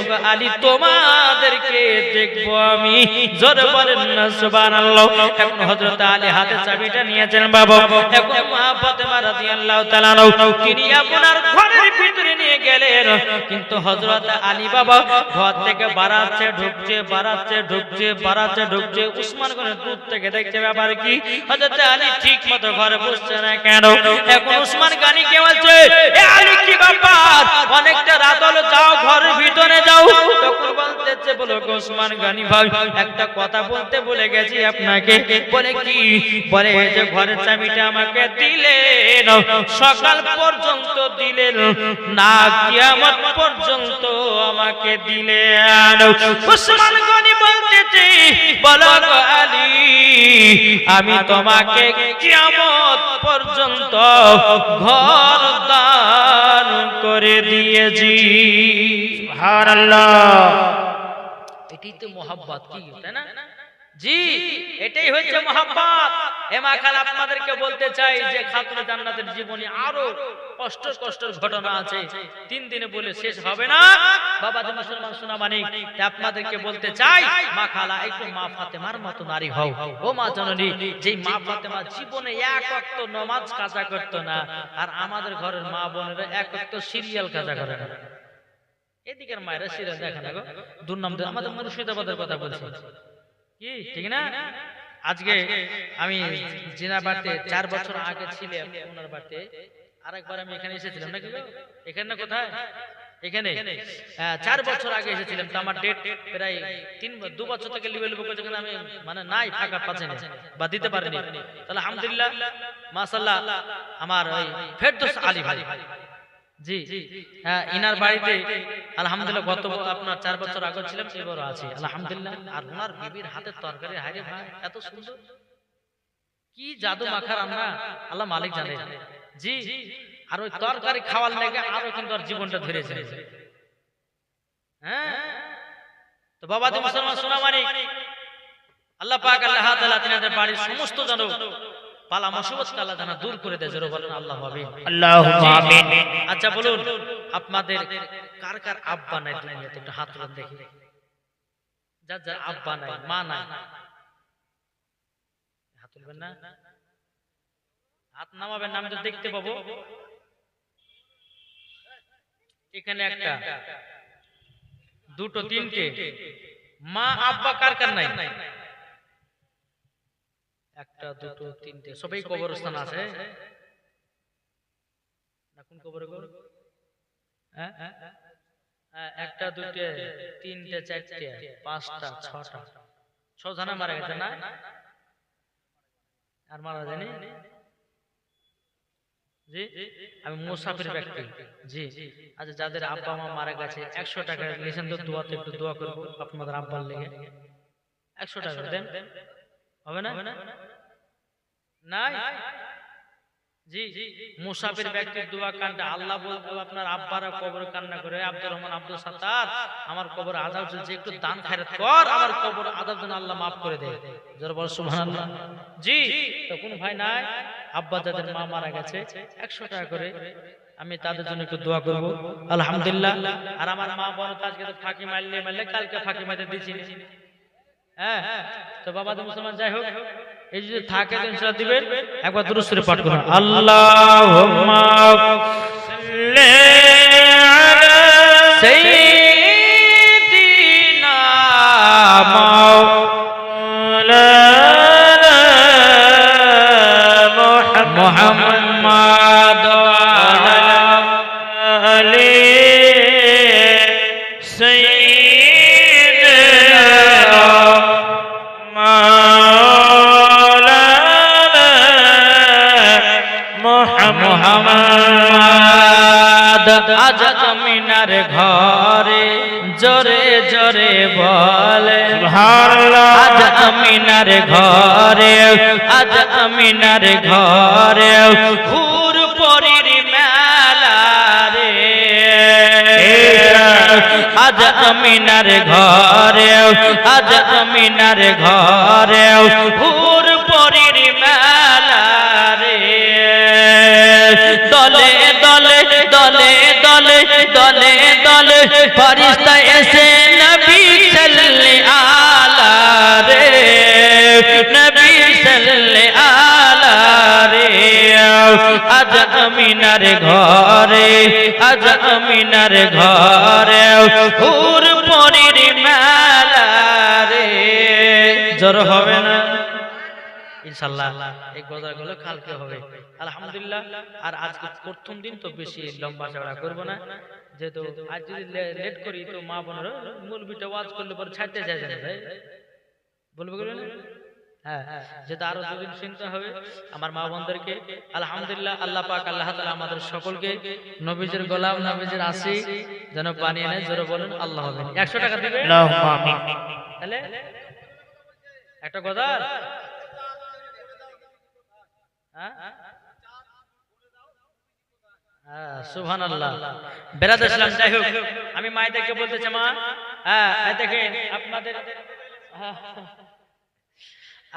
ওগো আলী তোমাদেরকে দেখবো আমি। জোরে বলেন না সুবহানাল্লাহ। এখন হযরত আলী হাতে চাবিটা নিয়েছেন বাবা, এখন মা ফাতেমা রাদিয়াল্লাহু তাআলা তিনি আপনার ঘরের ভিতরে নিয়ে গেলেন, কিন্তু হযরত আলী বাবা ঘর থেকে বাড়াচ্ছে ঢুকছে, বাড়াচ্ছে ঢুকছে, বাড়াচ্ছে ঢুকছে। ওসমান গনি দূর থেকে দেখছে ব্যাপার কি, হযরত আলী ঠিক মতো ঘরে বসছে না কেন? এখন ওসমান গনি কে বলছে এ আলী কি ব্যাপার, অনেকটা রাত হলো, যাও ঘরের ভিতরে যাও। তখন বলতেছে বলো ওসমান গনি ভাই একটা কথা বলতে ভুলে গেছি আপনাকে। বলে কি? বলে যে ঘরের চাবিটা আমাকে দিলেন, সকাল পর্যন্ত দিলেন না, কিয়ামত পর্যন্ত আমাকে দিলেন। ওসমান গনি বলতেছে বলো গো আলী আমি তোমাকে কিয়ামত পর্যন্ত ঘর দান করে দিয়েছি। সুবহানাল্লাহ। এটাই তো মোহাব্বত, কি তাই না? জি এটাই হচ্ছে মোহাব্বত। এমা খাল আপনাদেরকে বলতে চাই যে খাতুনে জান্নাতের জীবনে আরো কষ্টের ঘটনা আছে, 3 দিনে বলে শেষ হবে না। বাবাজি মুসলমান সোনা মানিক আপনাদেরকে বলতে চাই মা খালা একটু মা ফাতেমার মতো নারী হও। ও মা জননী, যেই মা ফাতেমা জীবনে এক ওয়াক্ত নামাজ কাজা করতো না, আর আমাদের ঘরের মা বোনেরা এক ওয়াক্ত সিরিয়াল কাজা করে না। এদিকের মায়েরা সিরিয়াল দেখে না গো, দুর্নাম আমাদের মুর্শিদাবাদের কথা বলছি কি ঠিক না? আজকে আমি জিনা বাড়তে 4 বছর আগে ছিলাম ওনার বাড়তে, আরেকবার আমি এখানে এসেছিলাম নাকি? এখানে না কোথায় এখানে 4 বছর আগে এসেছিলাম, তো আমার ডেট প্রায় 2 বছর থেকে লিভেল বুক হয়েছে, আমি মানে নাই ফাঁকা পাচ্ছি না বা দিতে পারিনি। তাহলে আলহামদুলিল্লাহ মাশাআল্লাহ আমার ওই ফেরদৌস আলী ভাই, জি ইনার বাড়িতে আলহামদুলিল্লাহ গত আপনার 4 বছর আগে ছিলাম, এবারও আছি আলহামদুলিল্লাহ। আর ওনার বিবির হাতের তরকারি হায়রে ভাই এত সুন্দর, কি জাদু মাখা রান্না আল্লাহ মালিক জানে। জি আর ওই তরকারি খাওয়ার লেগে আরো কিন্তু আর জীবনটা ধরেছে। হ্যাঁ তো বাবা দি মুসলমান সোনা মানিক, আল্লাহ পাক আল্লাহ তাআলা তিনাদের বাড়ির সমস্ত জানো পালা মুসিবত আল্লাহ জানা দূর করে দেয়, জোরে বলেন আল্লাহু আমিন। আল্লাহুম্মা আমিন। আচ্ছা বলুন আপনাদের কার কার আব্বা নাই দুনিয়াতে, একটু হাত তুলে দেখি। যার যার আব্বা নাই মা নাই হাত তুলবেন না, হাত নামাবেন না, আমি তো দেখতে পাবো। এখানে একটা দুটো তিনটে মা আব্বা কার কার নাই? একটা দুটো তিনটে সবাই কবরস্থান আছে না? কোন কবরে গো? হ্যাঁ একটা দুটো তিনটে চারটে পাঁচটা ছটা, 6 জনা মারা গেছে না? আর মারা যায়নি? জি আমি মুসাফির ব্যক্তি। জি আচ্ছা যাদের আব্বা মা মারা গেছে 100 টাকা লিখেন তো, দোয়াতে একটু দোয়া করবো আপনাদের আব্বার লেগে। 100 টাকা দেন, হবে না? নাই জি মুসাফির ব্যক্তির দোয়া কান্না আল্লাহ বলতে আপনার আব্বারা কবরে কান্না করে, আব্দুর রহমান আব্দুল সাত্তার আমার কবর আযাব চলছে, একটু দান খায়রাত কর, আমার কবর আযাব যেন আল্লাহ maaf করে দেয়, জোরে বল সুবহানাল্লাহ। জি তো কোন ভাই নাই আব্বা যাদের মা মারা গেছে 100 টাকা করে আমি তাদের জন্য একটু দোয়া করব আলহামদুলিল্লাহ। আর আমার মা বোন আজকে তো ফাঁকি মারলে কালকে ফাঁকি মারতে দিছি। হ্যাঁ তো বাবা তো মুসলমান যাই হোক, এই যদি থাকে তো ইনশাআল্লাহ দিবেন। একবার দুরূদ শরীফ পাঠ করুন। আল্লাহুম্মা সাল্লি আলা সাইয়্যিদিনা মাওলানা মুহাম্মদ ওয়া আলি সাইয়্যিদিনা মুহাম্মদ। আজ আমিনার ঘরে জোরে জোরে বলে সুবহানাল্লাহ। আজ আমিনার ঘরে, আজ আমিনার ঘরে হুর পরীর মেলা রে। আজ আমিনার ঘরে, আজ আমিনার ঘরে হুর পরীর মেলা রে। দলে দলে দলে দলে দলে দলে ফেরেশতা এসে নবী সাল্লাল্লাহু আলা রে, নবী সাল্লাল্লাহু আলা রে। আজ আমিনার ঘরে, আজ আমিনার ঘরে হুর পরীর মেলা রে। জোর হবে না ইনশাআল্লাহ? এই গজাগুলো কালকে হবে আলহামদুলিল্লাহ। আর আজকে প্রথম দিন তো বেশি লম্বা চওড়া করব না, যেহেতু আজ যদি লেট করি তো মা বোনেরা মুলবিটা ওয়াজ করলে পরে ছাড়তে যায় না ভাই, বলবে না? হ্যাঁ যেটা আরো 2 দিন শুনতে হবে আমার মা বোনদেরকে। আলহামদুলিল্লাহ আল্লাহ পাক আল্লাহ তাআলা আমাদের সকলকে নবীজির গোলাম নবীজির আশিক যেন বানিয়ে নেয়, জোরে বলেন আল্লাহ আমিন। 100 টাকা দিবেন আল্লাহুম্মা আমিন। তাহলে একটা গজার সুবহানাল্লাহ। বেরাদর ইসলাম যাই হোক, আমি মায়েদেরকে বলতে চাই মা, দেখেন আপনাদের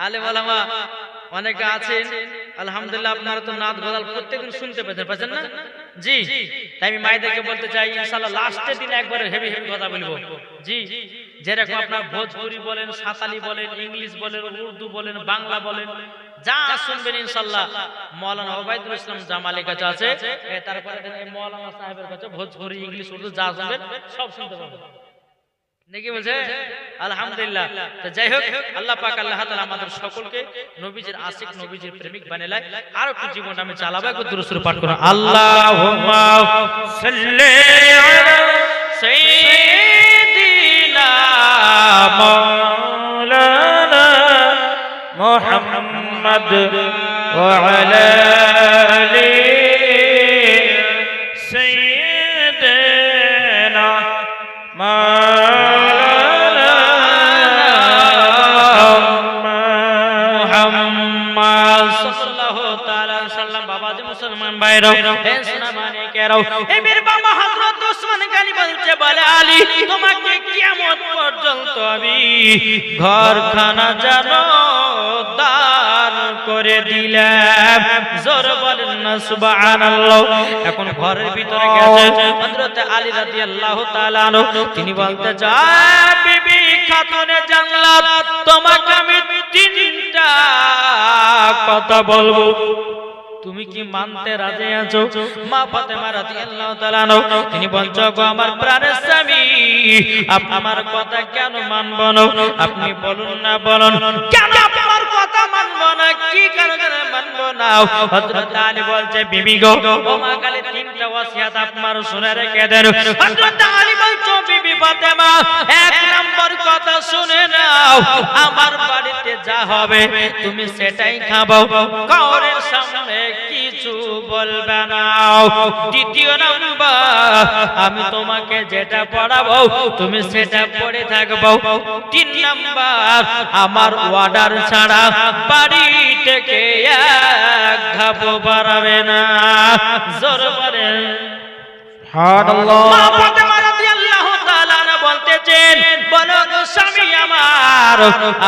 আলেম ওলামা অনেকে আছেন আলহামদুলিল্লাহ, আপনারা তো নাত গজাল প্রত্যেকদিন শুনতে পাচ্ছেন না? জি তাই আমি মায়েদেরকে বলতে চাই ইনশাআল্লাহ লাস্টের দিন একবারে হেভি হেভি কথা বলবো। জি যেরকম আপনার ভোজপুরি বলেন, সাঁওতালি বলেন, ইংলিশ বলেন, উর্দু বলেন, বাংলা বলেন, যা শুনবেন ইনশাআল্লাহ মাওলানা ওবায়দুল ইসলাম জামালের কাছে আছে, তারপরে মাওলানা সাহেবের কাছে ভোজপুরি, ইংলিশ, উর্দু যা শুনবেন সব শুনতে পাবেন নাকি বলছে আলহামদুলিল্লাহ। তো যাই হোক আল্লাহ পাক আল্লাহ তাআলা আমাদের সকলকে নবীজির আশিক নবীজির প্রেমিক বানায়। আর একটু জীবন আমি চালাবো, একটু দুরূদ শরীফ পাঠ করুন। আল্লাহুম্মা সাল্লি আলা সাইয়্যিদিনা مولانا محمد وعلى آل سيدنا مولانا মুহাম্মদ সাল্লাল্লাহু তাআলা সাল্লাম। বাবাজি মুসলমান ভাইরাও, হে সোনা মানিকেরাও, এই বীর বাবা হযরত ওসমান গনি বলছে, বলে আলী তোমাকে কিয়ামত পর্যন্ত আমি ঘরখানা জানো দান করে দিলাম। জোর বলেন না সুবহানাল্লাহ। এখন ঘরের ভিতরে গেছে হযরত আলী রাদিয়াল্লাহু তাআলা আনহু, তিনি বলতে যায়, বিবি খাতুনে জান্নাত তোমাকে আমি তিনটা কথা বলবো, তুমি কি মানতে রাজি আছো? মা ফাতেমা রাদিয়াল্লাহু তাআলা আনহা তিনি বলছো, গো আমার প্রাণের স্বামী, আমার কথা কেন মানব না? আপনি বলুন না, বলুন কেন আমার কথা মানব না, কি কারণে মানব না? হযরত আলী বলছে, বিবি গো, ও মা কালী তিনটা ওসিয়ত আপনার শুনে রেখে দেন। হযরত আলী বলছো, বিবি ফাতেমা এক নম্বর কথা শুনে নাও, আমার বাড়িতে যা হবে তুমি সেটাই খাবো, কাউরের সামনে কিছু বলবে না। দ্বিতীয় নাম্বার, আমি তোমাকে যেটা পড়াবো তুমি সেটা পড়ে থাকবো। তিন নাম্বার, আমার অর্ডার ছাড়া বাড়ি থেকে এক ধাপও বাড়াবে না। জোর বলেন সুবহানাল্লাহ। মা ফাতেমা রাদিয়াল্লাহু তাআলা বলতেছেন, বলো গো স্বামী আমার,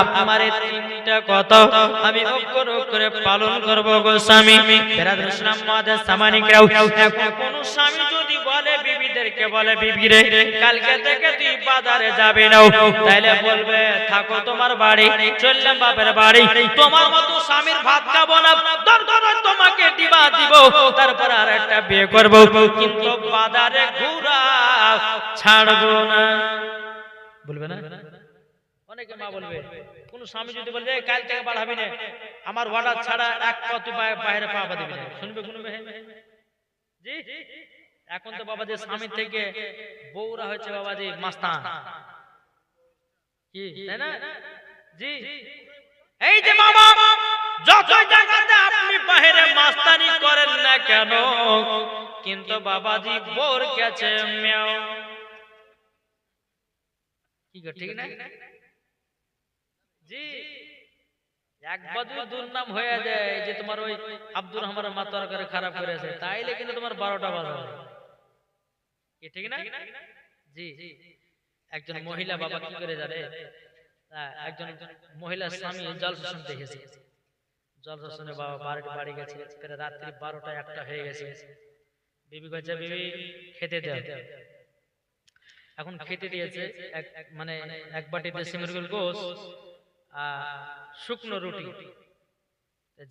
আপনার এই তিনটা কথা আমি অক্ষর অক্ষরে পালন করব গো স্বামী। বেরাদর ইসলাম মাদের সামানিকরাও, এখন কোন স্বামী যদি বলে বিবিদেরকে, বলে বিবি রে কালকে থেকে তুই বাজারে যাবি না, তাইলে বলবে থাকো তোমার বাড়ি, চললাম বাপের বাড়ি, তোমার মতো স্বামীর ভাত খাবো না, দরকার তোমাকে দিবা দিব, তারপর আর একটা বিয়ে করব, কিন্তু বাজারে ঘোরা ছাড়বো না। বলবে না? অনেকে মা বলবে, কোন স্বামী যদি বলবে কাল থেকে বাড়াবি না, আমার অর্ডার ছাড়া এক পা তুই বাইরে পা দিবি না, শুনবে কোন জি? এখন তো বাবাজি স্বামী থেকে বউরা হয়েছে বাবাজি মাস্তান, কি তাই না? জি, এই যে বাবা যত জায়গাতে আপনি বাইরে মাস্তানি করেন না কেন, কিন্তু বাবাজি বউর কাছে মেও কি গো, ঠিক না? জি, একবার যদি দুর্নাম হয়ে যায় যে তোমার ওই আব্দুর রহমানের মা তরকারি খারাপ করেছে, তাইলে কিন্তু তোমার 12টা বাজাবে, কি ঠিক না? জি, একজন মহিলা বাবা কি করে জানে, একজন মহিলা স্বামী জলসা শুনতে গেছে, জলসা শুনে বাবা বাড়ি গেছে, রাত্রি 12টা 1টা হয়ে গেছে, বিবি কইছে, বিবি খেতে দাও। এখন খেতে দিয়েছে মানে এক বাটিতে সিমরগুল গোশ শুকনো রুটি,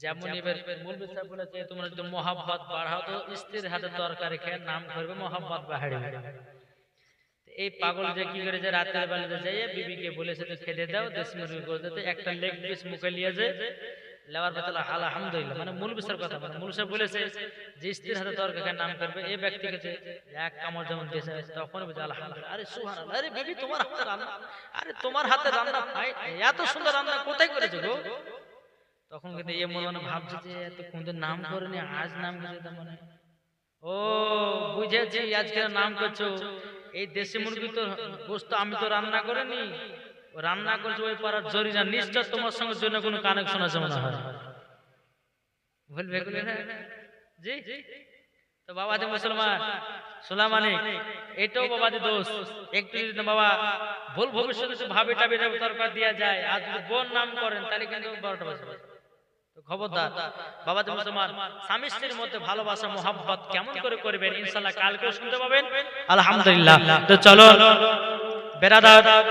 যেমন এবার মৌলভী সাহেব বলেছে তোমরা যদি মোহাব্বত বাড়াও তো স্ত্রীর হাতে তরকারি খেয়ে নাম করবে মোহাব্বত বাড়াবে। এই পাগল যে কি করেছে, রাতের বেলাতে যাইয়ে বিবিকে বলেছে তো খেতে দাও, দেশি মুরগি করে দিতে, একটা লেগ পিস মুখে নিয়েছে, লেওয়ার ভেতরে আলহামদুলিল্লাহ, মানে মৌলভী সাহেব কথা, মানে মৌলভী সাহেব বলেছে যে স্ত্রীর হাতে তরকারি খেয়ে নাম করবে, এই ব্যক্তিকে এক কামড় যেমন দিয়েছে তখন বলছে আলহামদুলিল্লাহ। আরে সুবহানাল্লাহ, আরে বিবি তোমার হাতে রান্না, আরে তোমার হাতে রান্না ভাই এত সুন্দর রান্না কোথায় করেছো গো? তখন কিন্তু এ মনে ভাবছে যে এত কোনদিন নাম করেনি, আজ নাম করেছে, মানে ও বুঝেছি আজকে নাম করছো, এই দেশি মুরগি তো গোশত আমি তো রান্না করিনি, রান্না করছো ওই পাড়ার জরিনা, নিশ্চয় তোমার সঙ্গে জন্য কোনো কানেকশন আছে মনে হয়, বলবে না? জি, তো বাবাজি মুসলমান সুলামানি, এটাও বাবাজি দোষ, একটু যদি বাবা ভুল ভবিষ্যতে ভাবি টাবি তরকার দেওয়া যায়, আর যদি বোন নাম করেন তাহলে কিন্তু 12টা বাজবে। তো খবরদার বাবাজি মুসলমান, স্বামী স্ত্রীর মধ্যে ভালোবাসা মোহাব্বত কেমন করে করবেন ইনশাআল্লাহ কালকেও শুনতে পাবেন আলহামদুলিল্লাহ। তো চলো বেরাদার,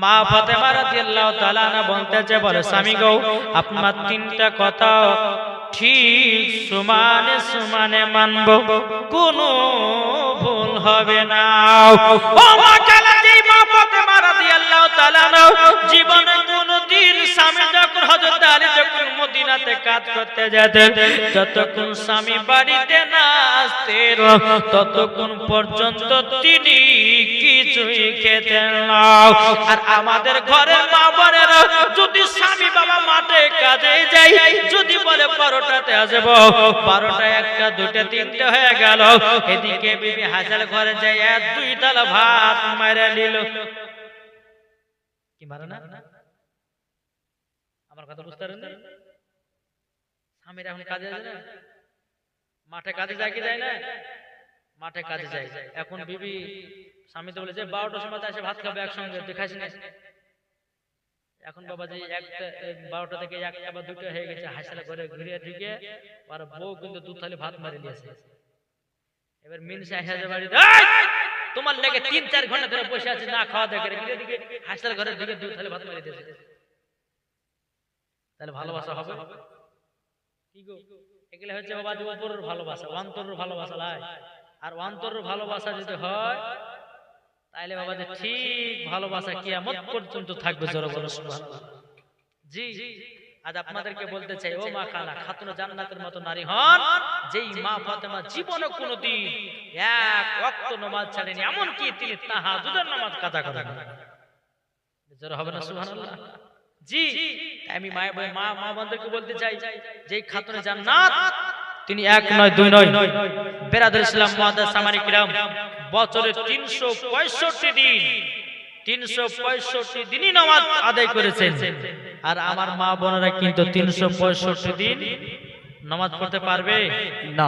মা ফাতেমা রাদিয়াল্লাহু তাআলা আনহা বলতেছে, বলে স্বামী গো আপনার তিনটা কথা ঠিক সমানে সমানে মানব, কোনো ভুল হবে না। ও মা কালা, যেই মা ফাতেমা রাদিয়াল্লাহু তাআলা আনহা জীবনে কোনদিন স্বামী যখন হযরত আলী যখন মদিনাতে কাজ করতে যেতেন, যতক্ষণ স্বামী বাড়িতে না আসতেন ততক্ষণ পর্যন্ত তিনি কিছুই খেতেন না। আর আমাদের ঘরের মা বোনেরা যদি স্বামী বাবা মাঠে কাজে যায়, যদি বলে 12টাতে আসবো, 12টা 1টা 2টা 3টা হয়ে গেল, এদিকে বিবি হাজার ঘরে যায় 1-2 থালা ভাত মারা নিল। কি মারে না? আমার কথা বুঝতে পারেন? স্বামীরা এখন কাজে যায় না, মাঠে কাজে যায় কি যায় না? মাঠে কাজে যায়। এখন বিবি স্বামী তো বলেছে 12টার সময় এসে ভাত খাবে একসঙ্গে, দেখাইস না। এখন বাবাজি 12টা থেকে 1টা বা 2টা হয়ে গেছে, হাসিলা ঘরে ঘুরিয়ে ঢুকে আর বউ কিন্তু 2 থালি ভাত মারি দিয়েছে। এবার মিনসে হাসিলা বাড়িতে তোমার লেগে 3-4 ঘন্টা ধরে বসে আছে না খাওয়া দাওয়া করে, ঘুরিয়ে দিকে হাসিলা ঘরে ঢুকে 2 থালি ভাত মারি দিয়েছে। তাহলে ভালোবাসা হবে কি গো? এগুলো হচ্ছে বাবাজি উপরের ভালোবাসা, অন্তরের ভালোবাসা লাই। আর অন্তরের ভালোবাসা যদি হয় তাহলে বাবাজি ঠিক ভালোবাসা কিয়ামত পর্যন্ত থাকবে। জোরে বলো সুবহানাল্লাহ। জি, আজ আপনাদেরকে বলতে চাই, ও মা খালা, খাতুন জান্নাতের মতো নারী হন যেই মা ফাতেমা জীবনে কোনোদিন এক ওয়াক্ত নামাজ ছাড়েনি, এমন কি তিনি তাহাজ্জুদের নামাজ কাজা করেন। জোরে হবে না সুবহানাল্লাহ? জি, আমি মা বোনদেরকে বলতে চাই, যেই খাতুন জান্নাত তিনি 1 নয় 2 নয়, বেরাদর ইসলাম মুআদ্দাস সামানি কিরাম, বছরে 365 দিন 365 দিনই নামাজ আদায় করেছেন। আর আমার মা বোনেরা কিন্তু 365 দিন নামাজ পড়তে পারবে না,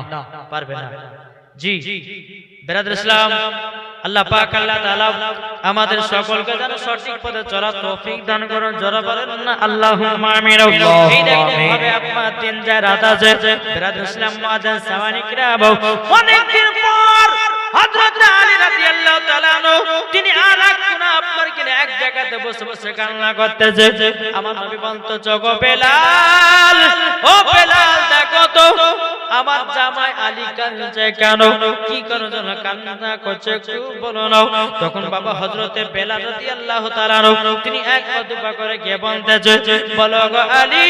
পারবে না। জি বেরাদর ইসলাম, আল্লাহ পাক আল্লাহ তাআলা আমাদের সকলকে যেন সঠিক পথে চলার তৌফিক দান করুন। যারা বলেন না আল্লাহুম্মা আমিন। এই দেখেন ভাবে আপনার 3 রাত আছে, বেরাদর ইসলাম মুআজ্জাজ সাওয়ানি কিরাম, অনেকদিন পর হযরত আলী রাদিয়াল্লাহু তাআলা তিনি আরেক কোন আপনার কিনে এক জায়গাতে বসে বসে কান্না করতেছে। আমার নবী বলতো, জগো বেলাল, ও বেলাল দেখো তো আমার জামাই আলী কাঁদছে কেন, কি কারণে যেন কান্না করছে একটু বলো না। তখন বাবা হযরতে বেলাল রাদিয়াল্লাহু তাআলা তিনি এক পা দুপা করে গিয়ে বলতেছে, বলো গো আলী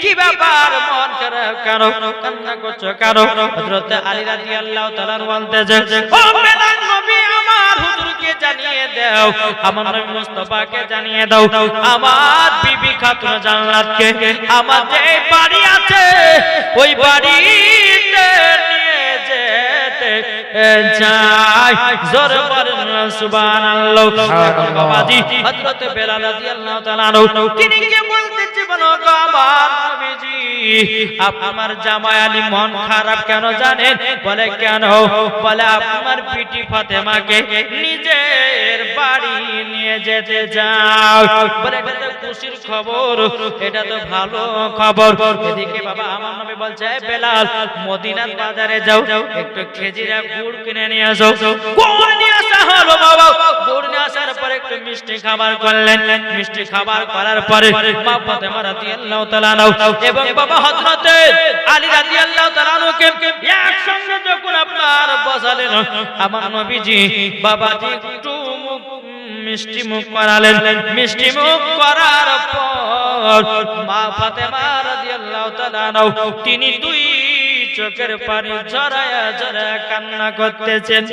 কি ব্যাপার, মন খারাপ কেন, কান্না করছো কেন? হযরতে আলী রাদিয়াল্লাহু তাআলা বলতেছে, ও বেলাল নবী আমার হুজুরকে জানিয়ে দাও, আমার নবী মুস্তাফাকে জানিয়ে দাও, আমার বিবি খাতুন জান্নাতকে আমার যে বাড়ি আছে ওই বাড়িতে নিয়ে যেতে চাই। জোরে বলেন সুবহানাল্লাহ। বাবাজি হযরত বেলাল রাদিয়াল্লাহু তাআলা তিনি কি বলতেছে, বলো গো আমার নবীজি আপনার জামাই আলী মন খারাপ কেন জানেন? বলে কেন? বলে আপনার পিটি ফাতেমাকে নিজের বাড়ি নিয়ে যেতে যাও। বলে এটা তো খুশির খবর, এটা তো ভালো খবর। এদিকে বাবা আমার নবী বলছে, বেলাল মদিনার বাজারে যাও, একটু খেজুরা গুড় কিনে নিয়ে আসো। গুড় নিয়ে আসা হলো বাবা, গুড় নিয়ে আসার পরে একটু মিষ্টি খাবার করলেন। মিষ্টি খাবার করার পরে মা ফাতেমা রাদিয়াল্লাহু তাআলা এবং বাবা হযরতে আলী রাদিয়াল্লাহু তাআলা একসঙ্গে যখন আপনার বসালেন, আমার নবীজি বাবাজি একটু মিষ্টি মুখ করালেন। মিষ্টি মুখ করার পর মা ফাতেমা রাদিয়াল্লাহু তাআলা তিনি 2 চোখের পানি ঝরায়া ঝরায়া কান্না করতেছেন।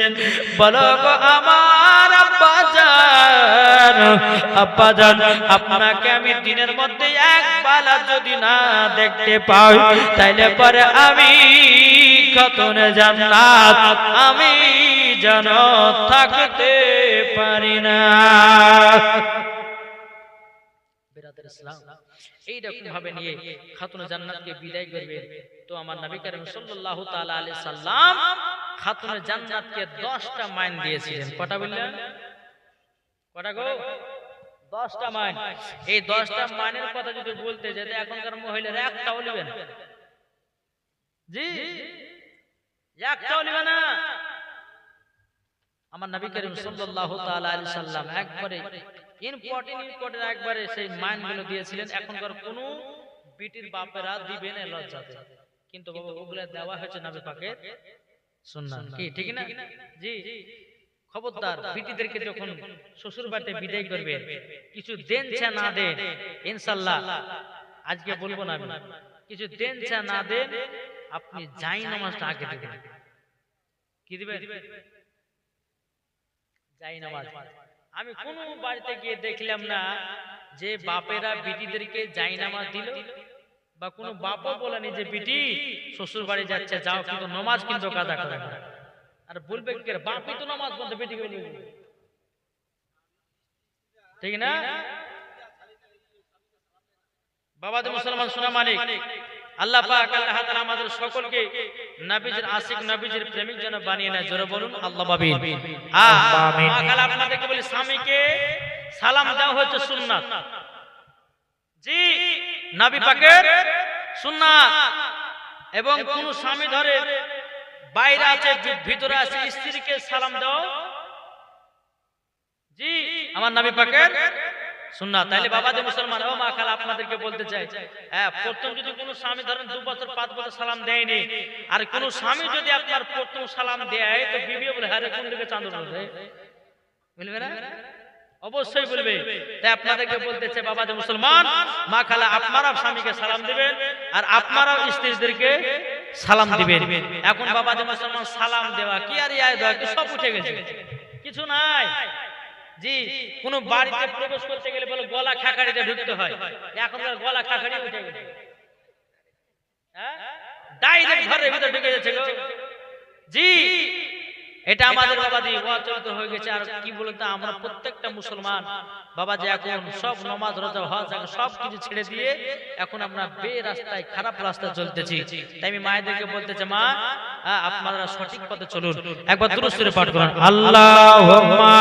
বলো গো আমার আব্বাজান, আব্বাজান আপনাকে আমি দিনের মধ্যে একবেলা যদি না দেখতে পাই তাইলে পরে আমি খাতুনে জান্নাত আমি যেন থাকতে পারি না। বেরাদর ইসলাম, এইরকম ভাবে নিয়ে খাতুনে জান্নাতকে বিদায় করবে। তো আমার নবী করিম সাল্লাল্লাহু তাআলা আলাইহি সাল্লাম খাতুনে জান্নাতকে 10টা মাইন দিয়েছিলেন। কটা বললেন? কটা গো? 10টা মাইন। এই 10টা মাইনের কথা যদি বলতে যেতে এখনকার মহিলারা একটাও নেবেন, জি একটাও নেবে না। আমার নবী করিম সাল্লাল্লাহু তাআলা আলাইহি সাল্লাম একবারে ইম্পর্টেন্ট একবারে সেই মাইনগুলো দিয়েছিলেন। এখনকার কোন বিটির বাপেরা দিবে না লজ্জাতে, কিন্তু বাবা ওগুলা দেওয়া হয়েছে নবী পাকের সুন্নাহ। কি ঠিক না? জি খবরদার, বিটিদেরকে যখন শ্বশুর বাড়িতে বিদায় করবেন কিছু দেন চা না দেন, ইনশাআল্লাহ আজকে বলবো না আমি, কিছু দেন চা না দেন, আপনি যাই নামাজটা আগে দেবেন। কি দিবেন? যাই নামাজ। আমি কোন বাড়িতে গিয়ে দেখলাম না যে বাপেরা বিটিদেরকে যাই নামাজ দিল, বা কোনো বাপও বলেনি যে বিটি শ্বশুর বাড়ি যাচ্ছে যাও, কিন্তু নামাজ কিন্তু কাজা করে না। আর বলবে কি বাপই তো নামাজ পড়তে বেটিকে বলবে, ঠিক না? বাবাদের মুসলমান সোনা মানিক, আল্লাহ পাক আল্লাহ তাআলা আমাদের সকলকে নবীজির আশিক নবীজির প্রেমিক যেন বানিয়ে নেয়। জোরে বলুন আল্লাহ আমিন। আমিন। মা খালা আপনাদেরকে বলি, স্বামীকে সালাম দেওয়া হচ্ছে সুন্নাত। জি, নবী পাকের সুন্নাত। এবং কোন স্বামী ধরে বাইরে আছে ভিতরে আছে, স্ত্রীকে সালাম দাও, জি আমার নবী পাকের সুন্নাত। তাইলে বাবাদের মুসলমান ও মা খালা আপনাদেরকে বলতে চাই, হ্যাঁ, প্রথম যদি কোনো স্বামী ধরেন 2 বছর 5 বছর সালাম দেয়নি, আর কোন স্বামী যদি আপনার প্রথম সালাম দেয়, তো বিবি বলে আরে কোন দিকে চাঁদ উঠবে, বলবে না? অবশ্যই বলবে। তাই আপনাদেরকে বলতে চাই বাবাদের মুসলমান মা খালা, আপনারা স্বামীকে সালাম দিবেন আর আপনারাও স্ত্রীদেরকে সালাম দিবেন। এখন বাবাদের মুসলমান সালাম দেওয়া কি আর ইয়া দেওয়া কি সব উঠে গেছে, কিছু নাই। জি, কোন বাড়িতে প্রবেশ করতে গেলে বলে গলা খাকাড়িতে ঢুকতে হয়, এখন গলা খাকাড়ি উঠে গেছে, হ্যাঁ, ডাইরেক্ট ঘরের ভিতরে ঢুকে যাচ্ছে গো। জি, এটা আমাদের বাবাজি অচলিত হয়ে গেছে। আর কি বলতো, আমরা প্রত্যেকটা মুসলমান বাবাজি এখন সব নামাজ রোজা হজ সব কিছু ছেড়ে দিয়ে এখন আমরা রাস্তায় খারাপ রাস্তায় চলতেছি। তাই আমি মায়েদেরকে বলতে চাই, মা আপনারা সঠিক পথে চলুন। একবার দুরূদ শরীফ পাঠ করুন, আল্লাহুম্মা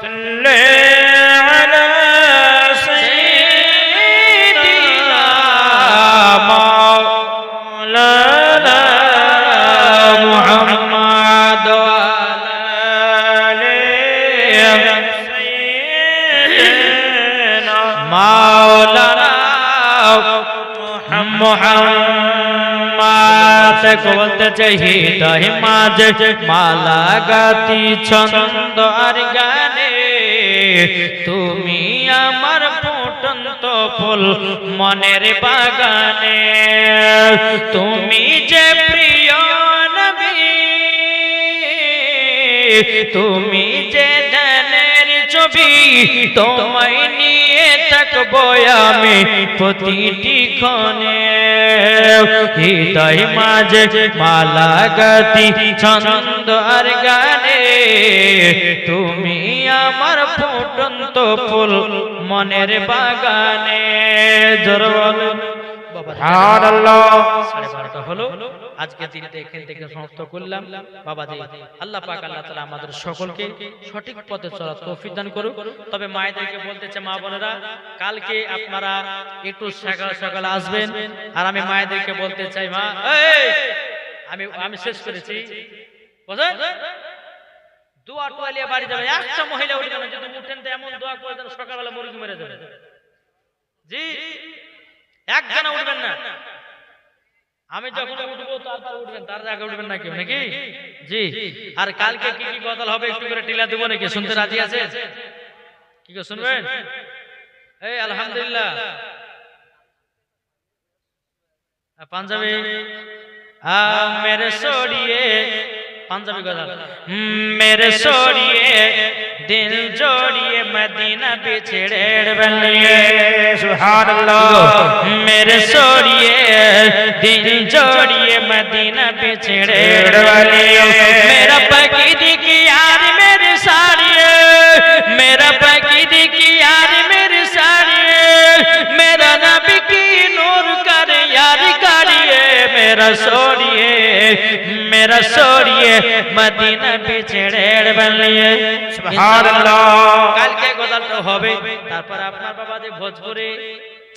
সাল্লি আলা সাইয়্যিদিনা মাওলানা মুহাম্মদ মাওলানা মুহাম্মদ বলতে চাই, হৃদয় মাঝে মালা গাতি ছন্দ আর গানে, তুমি আমার ফুটন্ত ফুল মনের বাগানে, তুমি যে প্রিয় নবী, তুমি যে ধ্যানের ছবি, তোমায় নিয়ে থাকবো আমি প্রতিটি ক্ষণে, হৃদয় মাঝে মালা গাতি ছন্দ আর গানে, তুমি আমার ফুটন্ত ফুল মনের বাগানে। জোরে বলুন সুবহানাল্লাহ। 12:30 হলো, আজকে দিনটা এখান থেকে সমাপ্ত করলাম। বাবাজি আল্লাহ পাক আল্লাহ তাআলা আমাদের সকলকে সঠিক পথে চলার তৌফিক দান করুক। তবে মায়েদেরকে বলতে চাই, মা বোনেরা কালকে আপনারা একটু সকাল সকাল আসবেন। আর আমি মায়েদেরকে বলতে চাই, মা আমি শেষ করেছি, বুঝলেন, দোয়া টোয়ালিয়া বাড়ি যাবে, একটা মহিলা উঠে যাবে, যদি উঠেন তো এমন দোয়া করে দেন সকালবেলা মুরগি মেরে যাবে। জি, একজনা উঠবেন না, আমি যখন উঠবো তারপর উঠবেন, তার আগে উঠবেন না কেউ, নাকি? জি। আর কালকে কি কি গজল হবে একটু করে টিলা দেবো নাকি? শুনতে রাজি আছে? কি করে শুনবেন? এই আলহামদুলিল্লাহ পাঞ্জাবি মেরে সোড়িয়ে, পাঞ্জাবি গজল, মেরে সোড়িয়ে দিল जोड़िए मदीना बिछड़े बलिए, सुभानअल्लाह, मेरे सोड़िए दिल जोड़िए मदीना बिछड़े बलिए, मेरा पकीदी की यार मेरी साड़िए, मेरा पकीदी की यार मेरी साड़िए, मेरा नबी की नूर कर यार काड़िए, मेरा सोड़िए मदीना बिछड़े बलिए, सुभानअल्लाह। কালকে গজলটা হবে। তারপর আপনার বাবা যে ভোজপুরে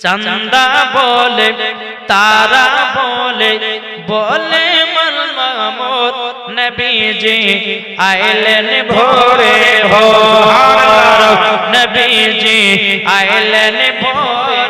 চান্দা বলে তারা বলে বলে মন মামুদ নবীজি আইলেন ভোরে ভোর, নবীজি আইলেন ভোরে